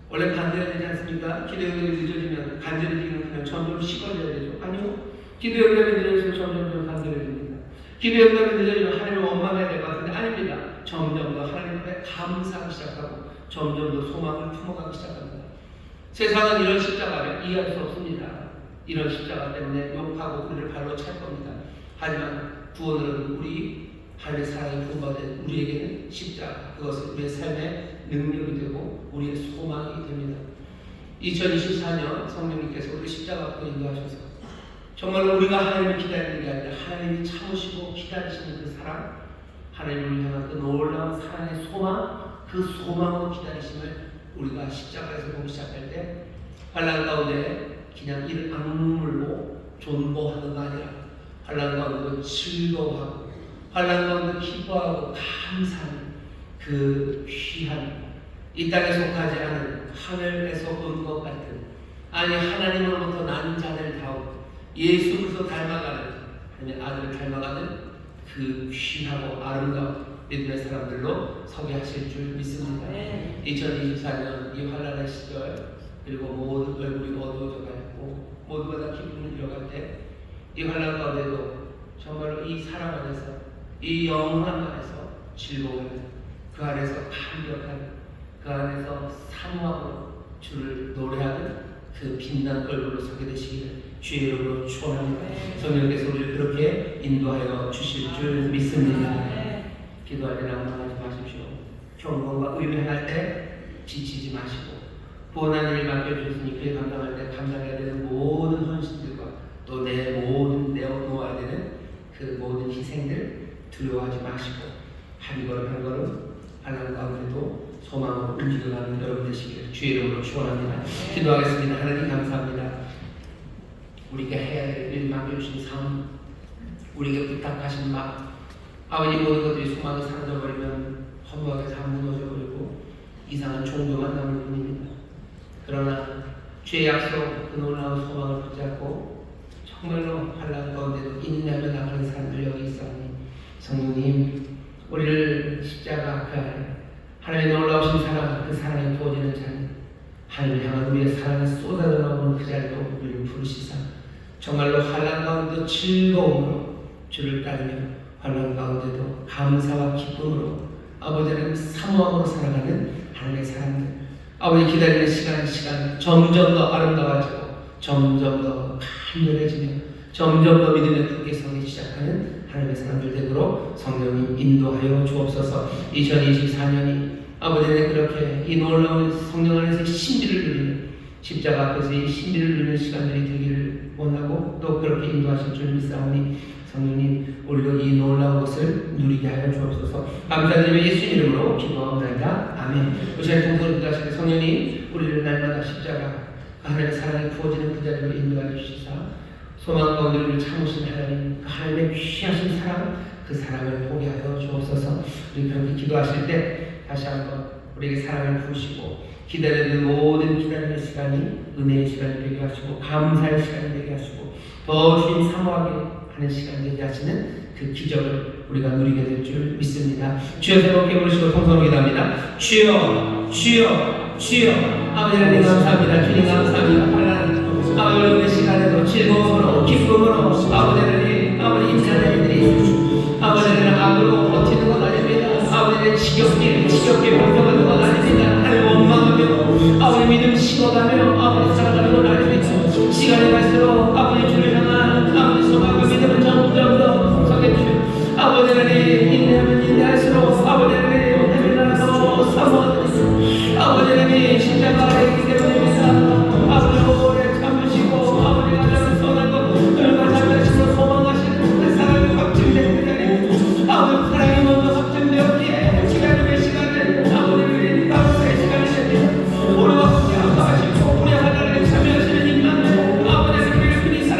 원래 간절해야 되지 않습니까? 기도의 응답이 늦어지면 간절해지기는 그냥 점점 식어져야 되죠. 아니요. 기도의 응답이 늦어질수록 점점 간절해집니다. 기도의 응답이 늦어지면 하나님을 원망해야 될 것 같은데 아닙니다. 점점 더 하나님 앞에 감사하기 시작하고 점점 더 소망을 품어가기 시작합니다. 세상은 이런 십자가를 이해할 수 없습니다. 이런 십자가 때문에 욕하고 그를 발로 찰 겁니다. 하지만 구원을 얻은 우리 하나님의 사랑에 구원받은 우리에게는 십자가, 그것은 우리의 삶의 능력이 되고 우리의 소망이 됩니다. 2024년 성령님께서 우리 십자가 앞으로 인도하셔서 정말로 우리가 하나님을 기다리는 게 아니라 하나님이 참으시고 기다리시는 그 사랑, 하나님을 향한 그 놀라운 사랑의 소망, 그 소망으로 기다리심을 우리가 십자가에서 보기 시작할 때 환난 가운데 그냥 이를 악물고 존버하는 거 아니라 환난 가운데도 즐거워하고 환난 가운데 기뻐하고 감사하는 그 귀한 이 땅에 속하지 않은 하늘에서 온 것 같은, 아니 하나님으로부터 난 자들다운 예수 그리스도 닮아가는 하나님의 아들을 닮아가는 그 귀하고 아름다운 믿음의 사람들로 서게 하실 줄 믿습니다. 2024년 이 환난의 시절, 그리고 모든 얼굴이 어두워져 가고 모두가 다 기쁨을 잃어갈 때 이 환난 가운데도 정말로 이 사랑 안에서, 이 영원 안에서 즐거워하는, 그 안에서 감격하는, 그 안에서 사모하고 주를 노래하는 그 빛난 얼굴로 서게 되시기를 주의 이름으로 축원합니다. 성령께서 우리를 그렇게 인도하여 주실 줄 믿습니다. 기도할 때 낭망하지 마십시오. 경건과 의를 행할 때 지치지 마시고, 부원하는 일 맡겨주셨으니 그에 감당할 때 감당해야 되는 모든 헌신들과 또 내 모든 내어놓아야 되는 그 모든 희생들 두려워하지 마시고 한 걸음 한 걸음 환난 가운데도 소망으로 움직여가는 여러분 되시기를 주의 이름으로 축원합니다. 기도하겠습니다. 하나님 감사합니다. 우리가 해야 될 일 맡겨주신 삶, 우리에게 부탁하신 막, 아버지 모든 것들이 소망이 사라져버리면 허무하게 다 무너져버리고 이상한 종교만 남을 뿐입니다. 그러나 주의 약속, 그 놀라운 소망을 붙잡고 정말로 환난 가운데도 인내하며 나가는 사람들 여기 있사오니 성령님, 우리를 십자가 그 안에 하나님의 놀라우신 사랑, 그 사랑이 부어지는 자리, 하나님을 향한 우리의 사랑이 쏟아져 나오는 그 자리로 우리를 부르시사 정말로 환난 가운데도 즐거움으로 주를 따르며 환난 가운데도 감사와 기쁨으로 아버지를 사모함으로 살아가는 하나님의 사람들, 아버지 기다리는 시간 점점 더 아름다워지고 점점 더 간절해지며 점점 더 믿음의 굳게 서기 시작하는 하나님의 사람들 되도록 성령님 인도하여 주옵소서. 2024년이 아버지는 그렇게 이 놀라운 성령 안에서 신비를 누리는, 십자가 앞에서 이 신비를 누리는 시간들이 되기를 원하고 또 그렇게 인도하실 줄 믿사오니 성령님, 우리도 이 놀라운 것을 누리게 하여 주옵소서. 감사드리며 예수 이름으로 기도합니다. 아멘. 우시의 동서를 인도하실 때 성령님, 우리를 날마다 십자가 하나님의 사랑이 부어지는 그 자리로 인도하여 주시사 소망 가운데 우리를 참으신 하나님, 그 하나님의 귀하신 사랑, 그 사랑을 보게 하여 주옵소서. 우리 그렇게 기도하실 때 다시 한번 우리에게 사랑을 부으시고 기다리는 모든 기다림의 시간이 은혜의 시간이 되게 하시고 감사의 시간이 되게 하시고 더 주님 사모하게 하는 시간이 되게 하시는 그 기적을 우리가 누리게 될 줄 믿습니다. 주여 새롭게 부르시고 통성으로 기도합니다. 주여, 주여, 주여. 아버지 하나님 감사합니다. 주님 감사합니다. 환난 아버지 오늘 시간에도 즐거움으로 기쁨으로 아버지 하나님, 아버지 인사하는 일들이 아버지 하나님 악으로 버티는 건 아닙니다. 아버지는 지겹게 버텨가는 건 아닙니다. 하나님 원망하며 아버지 믿음 식어가며 아버지 살아가는 건 아닙니다. 시간이 갈수록 아버지 주를 향한 아버지 소망과 믿음은 점점 더 풍성해 주시고 아버지 하나님 인내하면 인내할수록 아버지 하나님 하늘나라도 사모하는 아버지 하나님 십자가에 있기 때문입니다. 아버지 오래 참으시고 아버지가 나를 선한 것 얼마 잘하시고 소망하시는 그 사랑이 확증되는 자리, 아버지 사랑이 먼저 확증되었기에 기다림의 시간을 아버지를 감사의 시간이 됩니다. 우리와 함께 아파하시고 우리 하나님을 참여하시는 힘만 아버지를 그리스도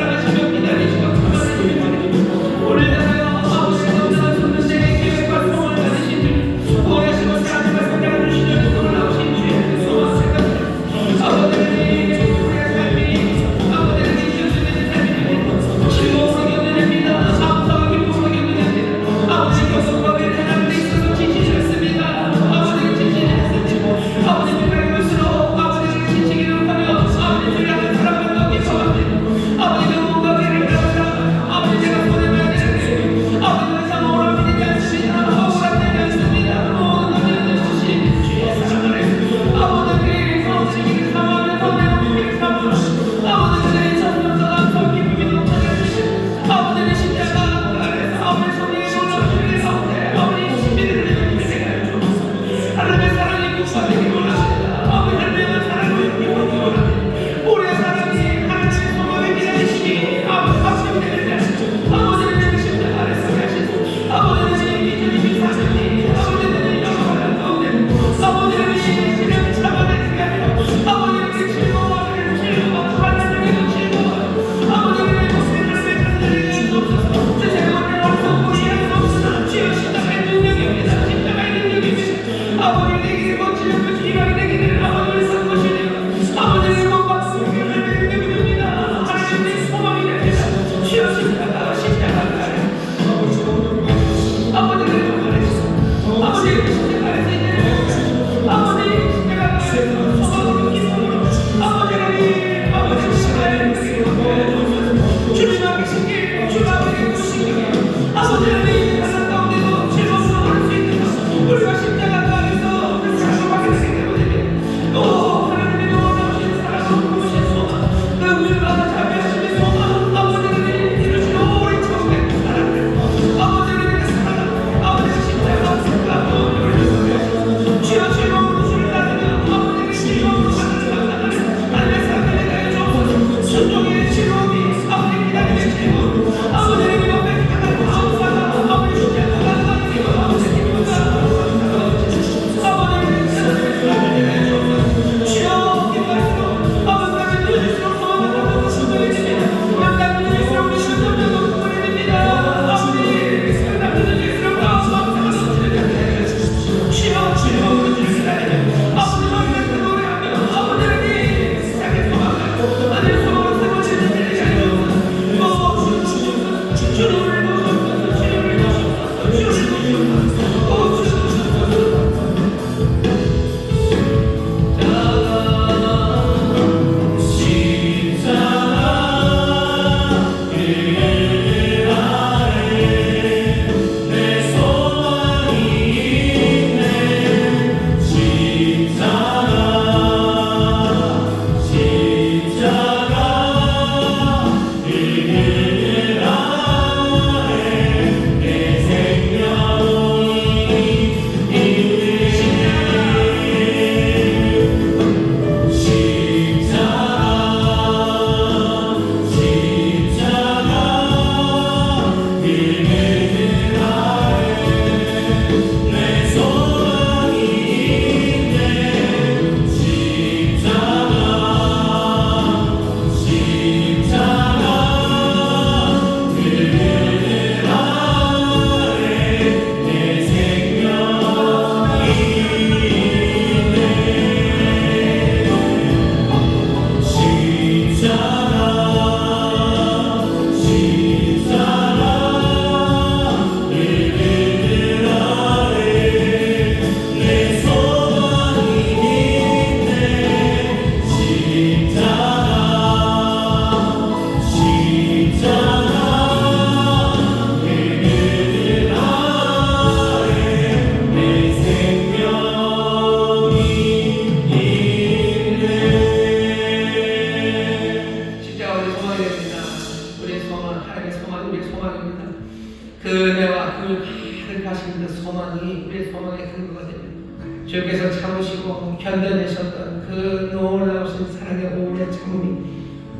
주께서 참으시고 견뎌내셨던 그 놀라우신 사랑의 오래 참음이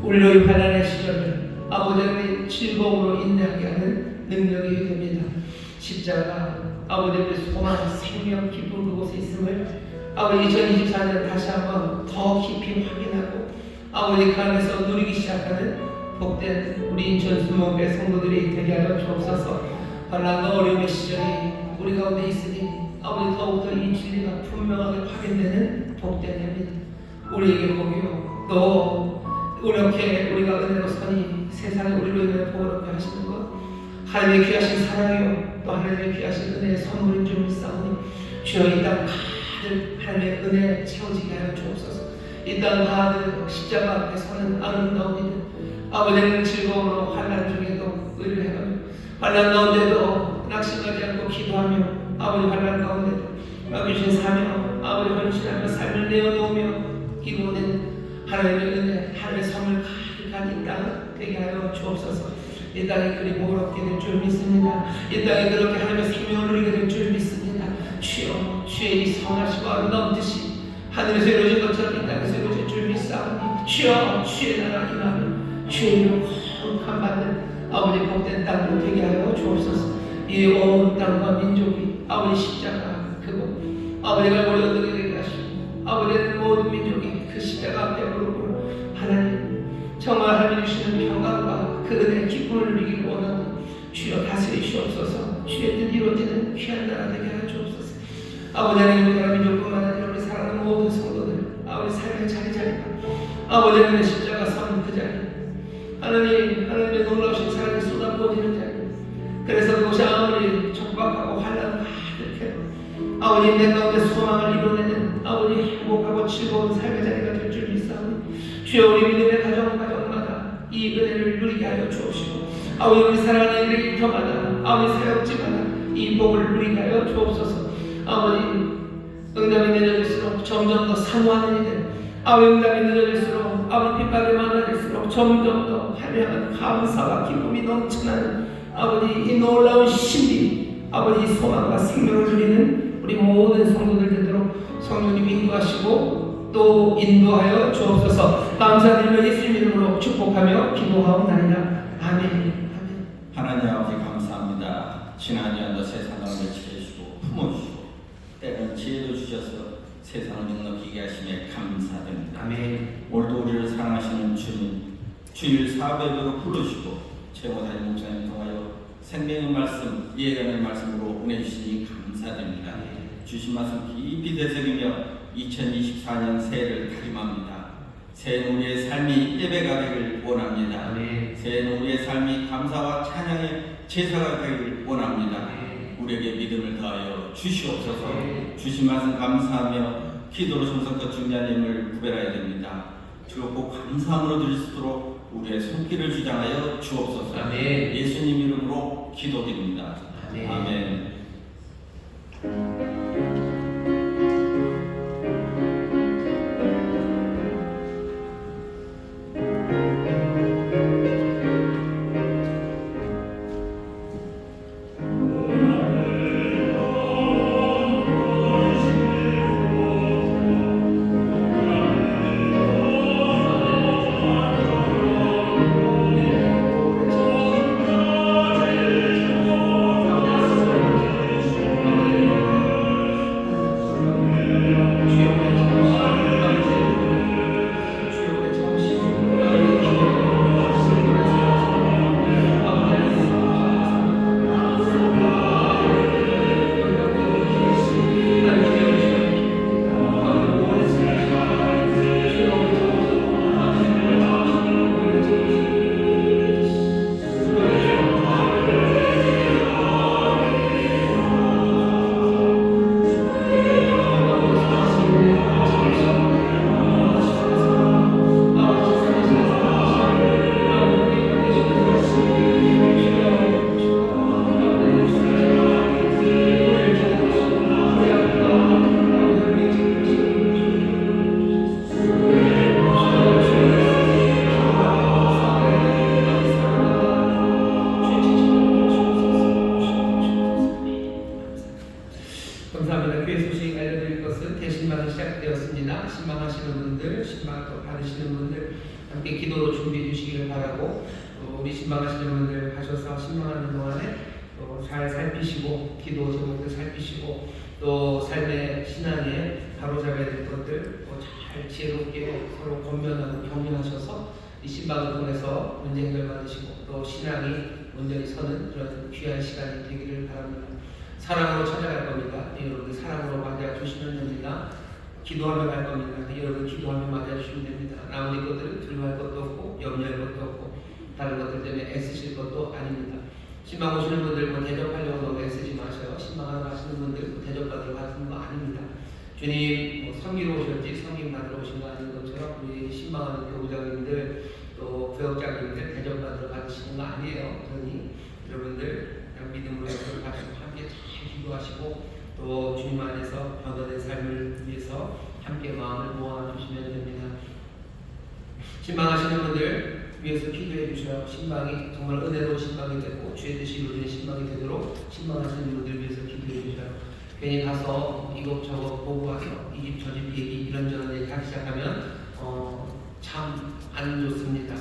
우리의 환난의 시절을 아버지 하나님 즐거움으로 인내하게 하는 능력이 됩니다. 십자가 아버지의 소망, 생명, 기쁨 그곳에 있음을 아버지 2024년 다시 한번 더 깊이 확인하고 아버지 그 안에서 누리기 시작하는 복된 우리 인천 수목회 성도들이 되게 하여 주옵소서. 환난과 어려움의 시절이 우리 가운데 있으니 아버지 더욱더 이 진리가 분명하게 확인되는 복된 해입니다. 우리에게 복이요 또 이렇게 우리가 은혜로 서니 세상에 우리로 인해 복을 얻게 하시는 것 하나님의 귀하신 사랑이요 또 하나님의 귀하신 은혜의 선물인 줄 믿사오니 주여 이 땅 가득 하나님의 은혜 채워지게 하여 주옵소서. 이 땅 가득 십자가 앞에 서는 아름다운 이들 아버지는 즐거움으로 환난 중에도 의를 해가며 환난 가운데도 낙심하지 않고 기도하며 아버지 환난 가운데도 주신 사명 아버지 헌신하며 삶을 내어놓으며 기도하는 하나님의 은혜 하나님의 선물 가득한 이 땅 되게 하여 주옵소서. 이 땅에 그리 복을 얻게 될 줄 믿습니다. 이 땅에 그렇게 하나님의 생명을 누리게 될 줄 믿습니다. 주여 주의 이 선하시고 아름다운 뜻이 하늘에서 이루어진 것처럼 이 땅에서 이루어질 줄 믿사오니 주여 주의 나라 임하며 주의 이름 거룩한 받는 아버지 복된 땅으로 되게 하여 주옵소서. 이 온 땅과 민족이 아버지 십자가 그곳 아버지가 머리 얻게 되게 하시고 아버지는 모든 민족이 그 십자가 앞에 무릎을 하나님 정말 하나님 주시는 평강과 그 은혜의 기쁨을 누리기를 원하는 주여 다스리시옵소서. 주의 뜻 이루어지는 귀한 나라 되게 하여 주옵소서. 아버지 하나님 우리 나라 민족뿐만 아니라 우리 사랑하는 모든 성도들 아버지 삶의 자리자리가 아버지 하나님의 십자가 선 그 자리 하나님의 놀라우신 사랑이 쏟아부어지는 자리 그래서 그것이 아무리 촉박하고 환난 가득해 아버지 내 가운데 소망을 이뤄내는 아버지 행복하고 즐거운 삶의 자리가 될 줄 믿사오니 주여 우리 믿음의 가정마다 이 은혜를 누리게 하여 주옵시고 아버지 우리 사랑하는 이들의 일터마다 아버지 사역지마다 이 복을 누리게 하여 주옵소서. 아버지 응답이 늦어질수록 점점 더 사모하는 이들 아버지 응답이 늦어질수록 아버지 핍박이 많아질수록 점점 더 화려한 감사와 기쁨이 넘쳐나는 아버지 이 놀라운 신비 아버지 소망과 생명을 누리는 우리 모든 성도들 되도록 성령님 인도하시고 또 인도하여 주옵소서. 감사드리며 예수님 이름으로 축복하며 기도하옵나이다. 아멘. 하나님 아버지 감사합니다. 지난 년도 세상 가운데 지켜주시고 품어주시고 때로는 지혜도 주셔서 세상을 넉넉히게 하심에 감사드립니다. 아멘. 오늘도 우리를 사랑하시는 주님 주일 사배로 부르시고 최고사님 목사님 통하여 생명의 말씀 예언의 말씀으로 은혜 주시니 감사드립니다. 주신 말씀 깊이 되새기며 2024년 새해를 다짐합니다. 새해는 우리의 삶이 예배가 되길 원합니다. 아멘. 새해는 우리의 삶이 감사와 찬양의 제사가 되길 원합니다. 아멘. 우리에게 믿음을 더하여 주시옵소서. 아멘. 주신 말씀 감사하며 기도로 정성껏 준비하님을 구별해야 됩니다. 즐겁고 감사함으로 드릴 수 있도록 우리의 손길을 주장하여 주옵소서. 아멘. 예수님 이름으로 기도드립니다. 아멘. 아멘. 감사합니다. 교회 소식 알려드릴 것은 대신방이 시작되었습니다. 신방하시는 분들, 신방 또 받으시는 분들 함께 기도로 준비해 주시기를 바라고, 우리 신방하시는 분들 하셔서 신방하는 동안에 잘 살피시고 기도 제목들 살피시고 또 삶의 신앙에 바로잡아야 될 것들 잘 지혜롭게 서로 권면하고 격려하셔서 이 신방을 통해서 문제 해결 받으시고 또 신앙이 온전히 서는 그런 귀한 시간이 되기를 바랍니다. 사랑으로 찾아갈 겁니다. 여러분 사랑으로 맞아 주시면 됩니다. 기도하며 갈 겁니다. 여러분 기도하며 맞아 주시면 됩니다. 나머지 것들은 두려워할 것도 없고 염려할 것도 없고 다른 것들 때문에 애쓰실 것도 아닙니다. 신방 오시는 분들 대접하려고 너무 애쓰지 마셔요. 신방하러 가시는 분들 대접받으러 가시는 거 아닙니다. 주님 섬기러 오셨지 섬김 받으러 오신 거 아닌 것처럼 우리 신방하는 교우장님들 또 부역장님들 대접받으러 가시는 거 아니에요. 그러니 여러분들 그냥 믿음으로 가시고 함께 잘 기도하시고 또 주님 안에서 변화된 삶을 위해서 함께 마음을 모아주시면 됩니다. 신방하시는 분들 위해서 기도해 주셔. 신방이 정말 은혜로운 신방이 되고 주의 뜻이 이루어지는 신방이 되도록 신방하시는 분들 위해서 기도해 주셔. 괜히 가서 이것저것 보고 와서 이 집 저 집 얘기 이런저런 얘기 하기 시작하면 참 안 좋습니다.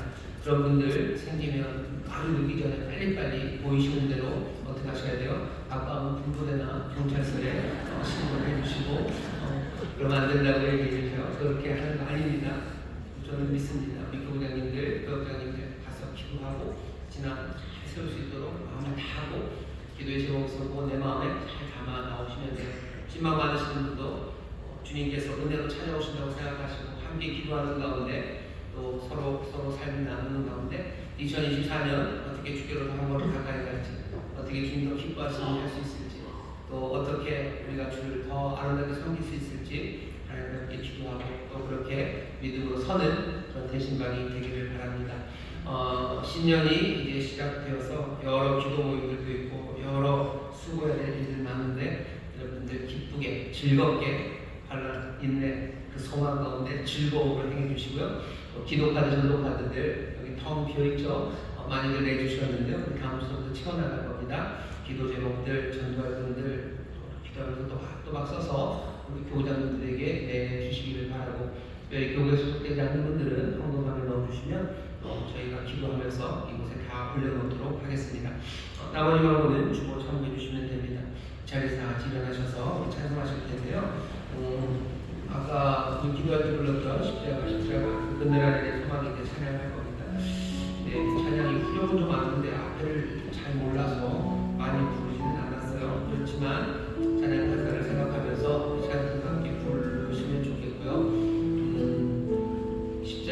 그런 분들 생기면 바로 늦기 전에 빨리빨리 보이시는 대로 어떻게 하셔야 돼요? 가까운 군부대나 경찰서에 신고를 해주시고 그러면 안 된다고 얘기해 주세요. 그렇게 하는 거 아닙니다. 저는 믿습니다. 우리 교장님들, 교장님들 가서 기도하고 진앙 잘 세울 수 있도록 마음을 다하고 기도의 제목 쓰고 내 마음에 잘 담아 나오시면 돼요. 신방 받으시는 분도 주님께서 은혜로 찾아오신다고 생각하시고 함께 기도하는 가운데 또 서로 삶을 나누는 가운데 2024년 어떻게 주께로 더 한 번 가까이 갈지 어떻게 주님 더 기뻐하시는지 할 수 있을지 또 어떻게 우리가 주를 더 아름답게 섬길 수 있을지 하나님께 기도하고 또 그렇게 믿음으로 서는 그런 대신방이 되기를 바랍니다. 신년이 이제 시작되어서 여러 기도 모임들도 있고 여러 수고해야 될 일들 많은데 여러분들 기쁘게 즐겁게 발랄 인내 그 소망 가운데 즐거움을 행해 주시고요. 기도 카드, 전도 카드들 여기 텅 비어 있죠. 많이들 내주셨는데요. 우리 다음 주부터 채워나갈 겁니다. 기도 제목들, 전도할 분들 기도하면서 또박 써서 우리 교우장님들에게 내주시기를 바라고 여기 교회에 소속되지 않는 분들은 헌금함에 넣어주시면 저희가 기도하면서 이곳에 다 올려놓도록 하겠습니다. 나머지 방법은 주보 참고해 주시면 됩니다. 자리에서 다 같이 일어나셔서 찬송하실 텐데요. 아까 기도할 때 불렀던 십자가 그늘아래 소망이 찬양할 겁니다. 네, 찬양이 후렴은 좀 아는데 앞에를 잘 몰라서 많이 부르지는 않았어요. 그렇지만 찬양 가사를 생각하면서 찬양과 함께 부르시면 좋겠고요. 십자가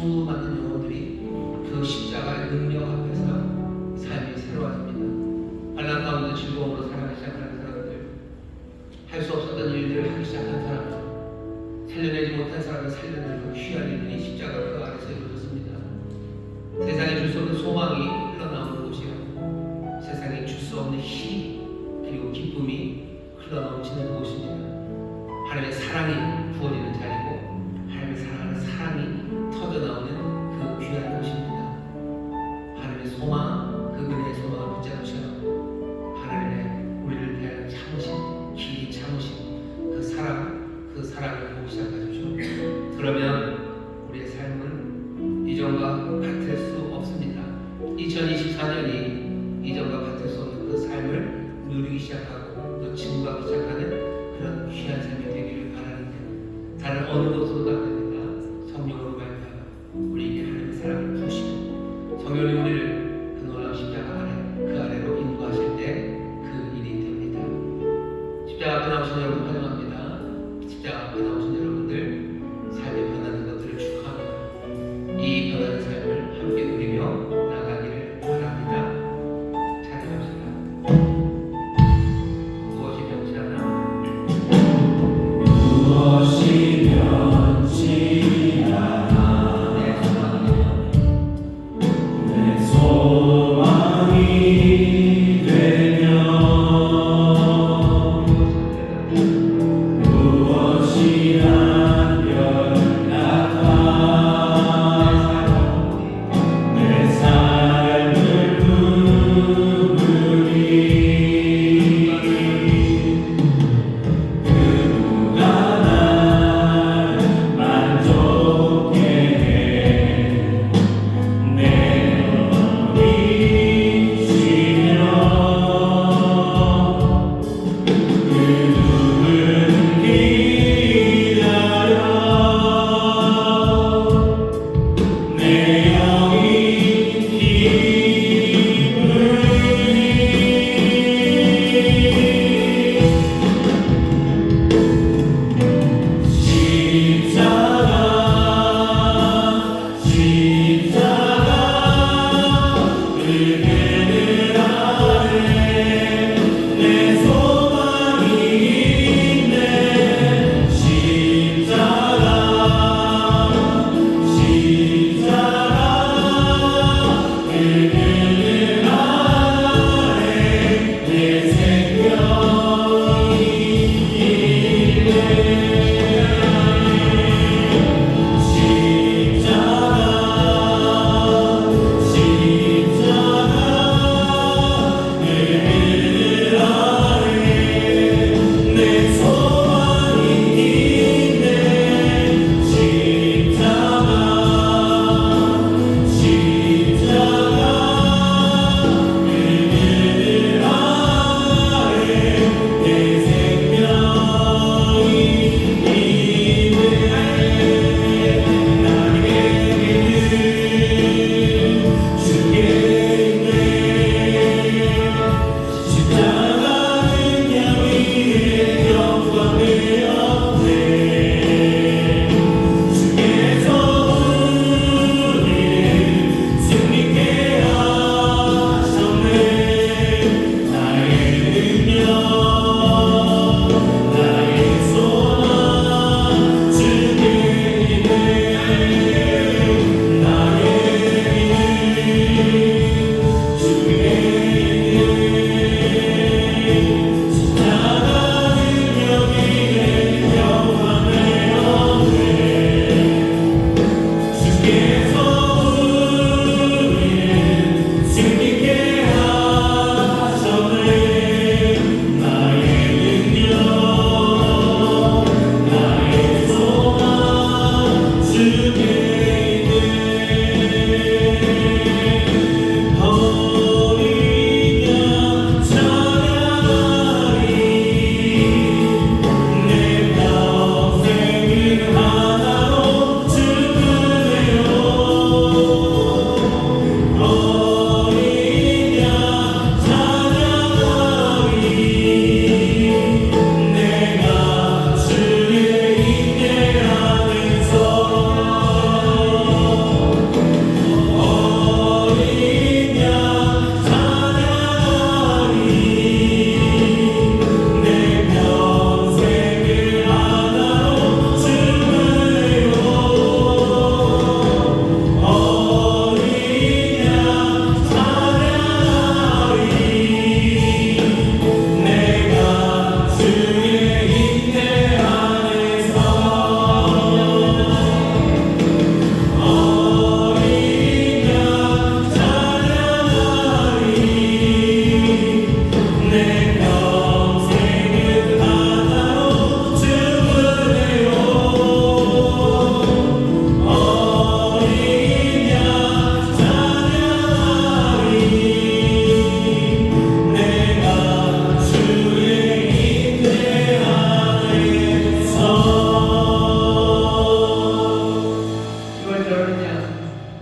수많은 영혼들이 그 십자가의 능력 앞에서 삶이 새로워집니다. 환난 가운데 즐거움으로 살아가기 시작하는 사람들, 할 수 없었던 일들을 하기 시작한 사람들, 살려내지 못한 사람을 살려내는 귀한 일들이 십자가 그 안에서 이루어졌습니다. 세상에 줄 수 없는 소망이 흘러나오는 곳이요, 세상에 줄 수 없는 힘 그리고 기쁨이 흘러넘치는 곳입니다. 하나님의 사랑이 부어지는 자리고 하나님의 사랑하는 사랑이 터져나오는 그 귀한 곳입니다. 하나님의 소망, 그 은혜의 소망을 붙잡으셔 하나님의 우리를 대하여 참으신, 길이 참으신 그 사랑을 보기 시작하십시오. 그러면 우리의 삶은 이전과 같을 수 없습니다. 2024년이 이전과 같을 수 없는 그 삶을 누리기 시작하고 또 증거하기 시작하는 그런 귀한 삶이 되기를 바라는데, 다른 어느 곳으로도 안 됩니다. 성령으로 말미암아 우리에게 하나님의 사랑을 부으시고 성령이 우리를 그 놀라운 십자가 아래, 그 아래로 인도하실 때 그 일이 됩니다. 십자가 앞에 나오신 여러분 환영합니다. 십자가 앞에 나오신 여러분들 삶이 변하는 것들을 축하합니다. 이 변하는 삶을 함께 누리며 나가기를 바랍니다. 찬양합시다. 무엇이 변치 않아? 무엇이 변치 않아 내 소망이 되며 무엇이 한결같아 내 삶을 부르니 그가 날 만족해 해 내 영이 쉬며 그 누구는 기다려 내 영이 기쁘니 십자가 그늘 아래 내 소망이 있네. 십자가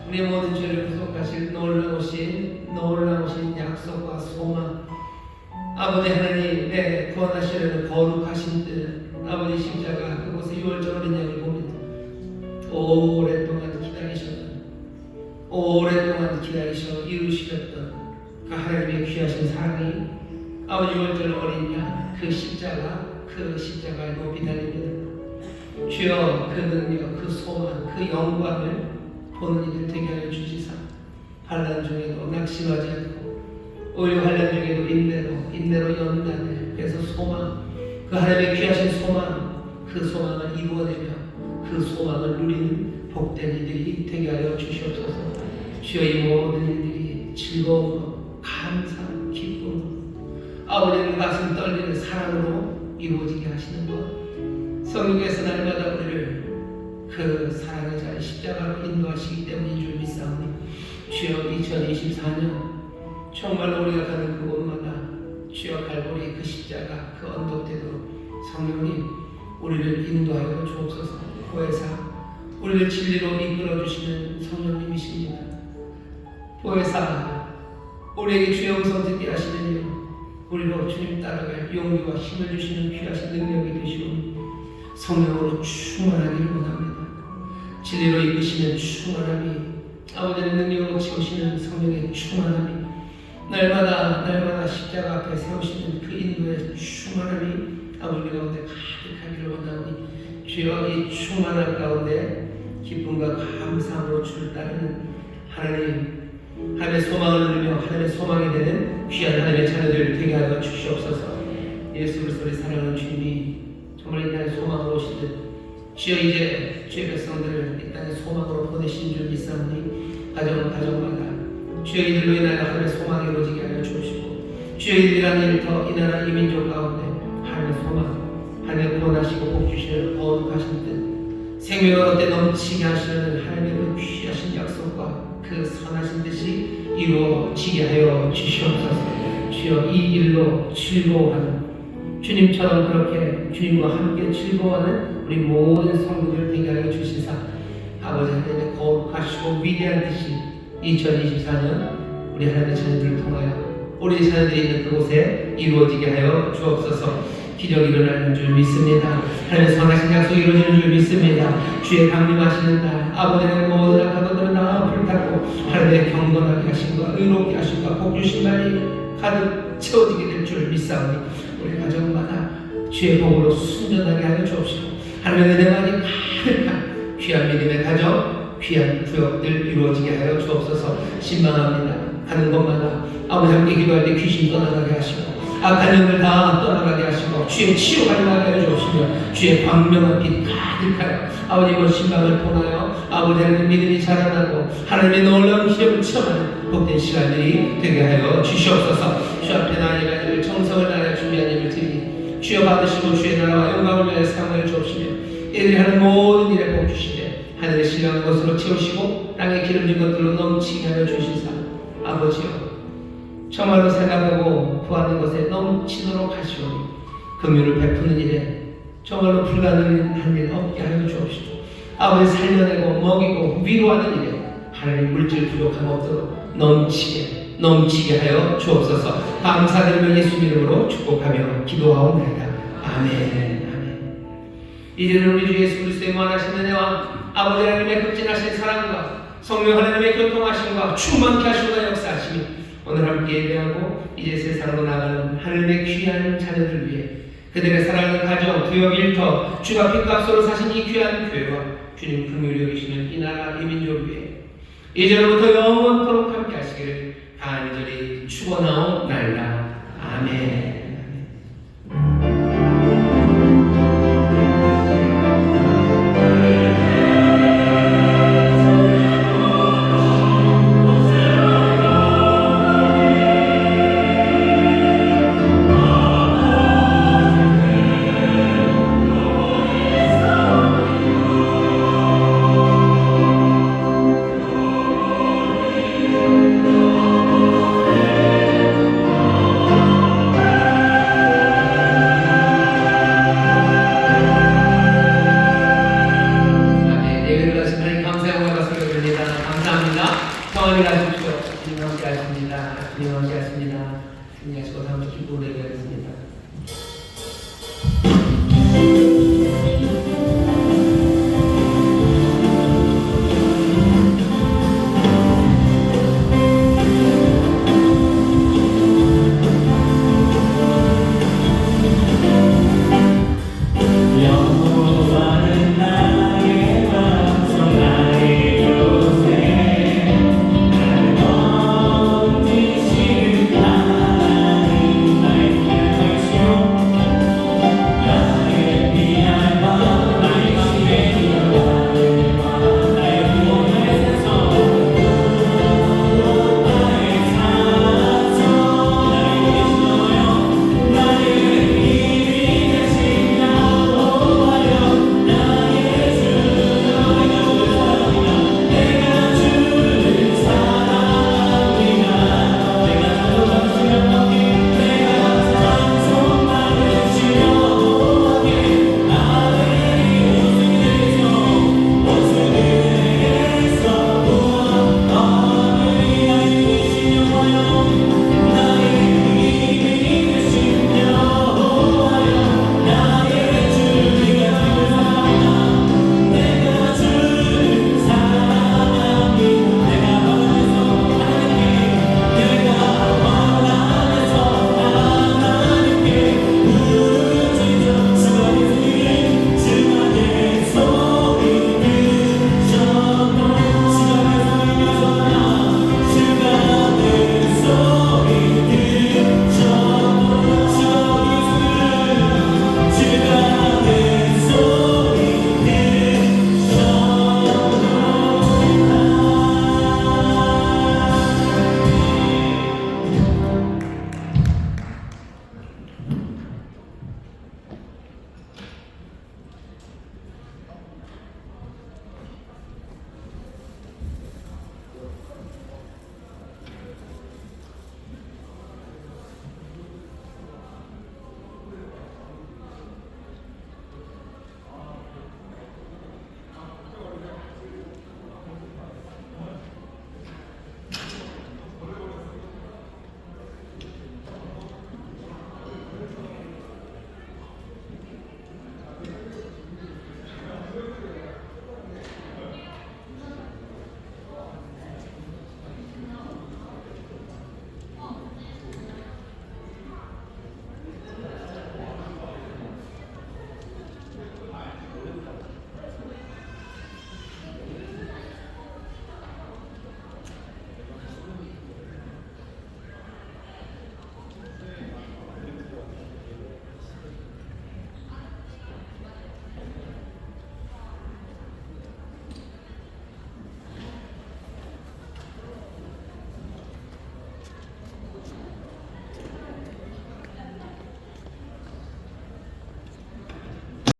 우리의 모든 죄를 구속하실 놀라우신 약속과 소망, 아버지 하나님, 내 구원하시려는 거룩하신 뜻, 아버지 십자가 그곳에 유월절 어린 양을 봅니다. 오랫동안 기다리셔 이루시렸던 그 하나님의 귀하신 사랑이 아버지 유월절 어린 양, 그 십자가에 높이 달립니다. 주여, 그 능력, 그 소망, 그 영광을 보는 이들 되게 하여 주시사 환난 중에도 낙심하지 않고 오히려 환난 중에도 인내로 연단해 그래서 소망, 그 하나님의 귀하신 소망, 그 소망을 이루어내며 그 소망을 누리는 복된 이들이 되게 하여 주시옵소서. 주여, 이 모든 일들이 즐거움으로, 감사로, 기쁨으로, 아버지의 가슴 떨리는 사랑으로 이루어지게 하시는 것, 성령께서 날마다 우리를 그 사랑의 자리 십자가로 인도하시기 때문인 줄 믿사오니 주여, 2024년 정말로 우리가 가는 그곳마다 주여 갈보리 그 십자가 그 언덕대로 성령님 우리를 인도하여 주옵소서. 보혜사, 우리를 진리로 이끌어 주시는 성령님이십니다. 보혜사, 우리에게 주의 음성 듣게 하시느니 우리로 주님 따라갈 용기와 힘을 주시는 귀하신 능력이 되시오니 성령으로 충만하기를 원합니다. 진리로 이끄시는 충만함이, 아버지의 능력으로 채우시는 성령의 충만함이, 날마다 십자가 앞에 세우시는 그 인도의 충만함이 아버지 가운데 가득하기를 원하오니 주여, 이 충만한 가운데 기쁨과 감사함으로 주를 따르는 하나님의 소망을 누리며 하나님의 소망이 되는 귀한 하나님의 자녀들 되게 하여 주시옵소서. 예수 그리스도의 사랑하는 주님이 정말 이 땅에 소망으로 오시듯 주여, 이제 주의 백성들을 이 땅에 소망으로 보내신 줄 믿사오니 가정마다 주여, 이들로 인하여 하나님의 소망이 이루어지게 하여 주시고 주여, 이들이란 일터 이 나라 이 민족 가운데 하나님의 소망, 하나님의 구원하시고 복주시는 거룩하신 뜻, 생명을 얻게 넘치게 하시는 하나님의 그 귀하신 약속과 그 선하신 뜻이 이루어지게 하여 주시옵소서. 주여, 이 일로 즐거워하는 주님처럼 그렇게 주님과 함께 즐거워하는 우리 모든 성도들 되게 하여 주시사 아버지 하나님의 거룩하시고 위대한 뜻이 2024년 우리 하나님의 자녀들을 통하여 우리 자녀들이 있는 그곳에 이루어지게 하여 주옵소서. 기적이 일어나는 줄 믿습니다. 하나님의 선하신 약속이 이루어지는 줄 믿습니다. 주의 강림하시는 날 아버지의 모든 악한 것들은 다 불탔고 하나님의 경건하게 하심과 의롭게 하심과 복주신 말이 가득 채워지게 될 줄 믿사오니 우리 가정마다 주의 복으로 순전하게 하여 주옵시고 하나님의 은혜만이 가득한 귀한 믿음의 가정, 귀한 구역들 이루어지게 하여 주옵소서. 신방합니다. 가는 곳마다 아버지 함께 기도할 때 귀신 떠나가게 하시고 악한 영들 다 떠나가게 하시고 주의 치유가 임하게 하여 주옵시며 주의 광명한 빛 가득하여 아버지 이번 신방을 통하여 아버지 하나님 믿음이 자라나고 하나님의 놀라운 기적을 체험하는 복된 시간들이 되게 하여 주시옵소서. 주 앞에 나의 가지를 정성을 다하여 준비한 예를 드리니 주여 받으시고 주의 나라와 영광을 위하여 사용하여 주옵시며 이들이 하는 모든 일에 복 주시되 하늘의 신령한 것으로 채우시고 땅에 기름진 것들로 넘치게 하여 주시사 아버지여 정말로 생각하고 구하는 것에 넘치도록 하시오니 긍휼을 베푸는 일에 정말로 불가능한 일 없게 하여 주옵시고 아버지 살려내고 먹이고 위로하는 일에 하나님 물질 부족함 없도록 넘치게 하여 주옵소서. 감사드리며 예수 이름으로 축복하며 기도하옵나이다. 아멘. 이제는 우리 주 예수 그리스도의 무한하신 은혜와 아버지 하나님의 극진하신 사랑과 성령 하나님의 교통하심과 충만케 하심과 역사하심이 오늘 함께 예배하고 이제 세상으로 나가는 하나님의 귀한 자녀들 위해 그들의 사랑하는 가정, 구역, 일터, 주가 핏값으로 사신 이 귀한 교회와 주님 긍휼히 여기시는 이 나라, 이 민족 위해 이제로부터 영원토록 함께 하시기를 간절히 축원하옵나이다. 아멘. 함께 하십시오. 주님 함께 하십니다. 주님 함께 하십니다. 주님 하시고 다음 주 기쁨을 얘기하겠습니다.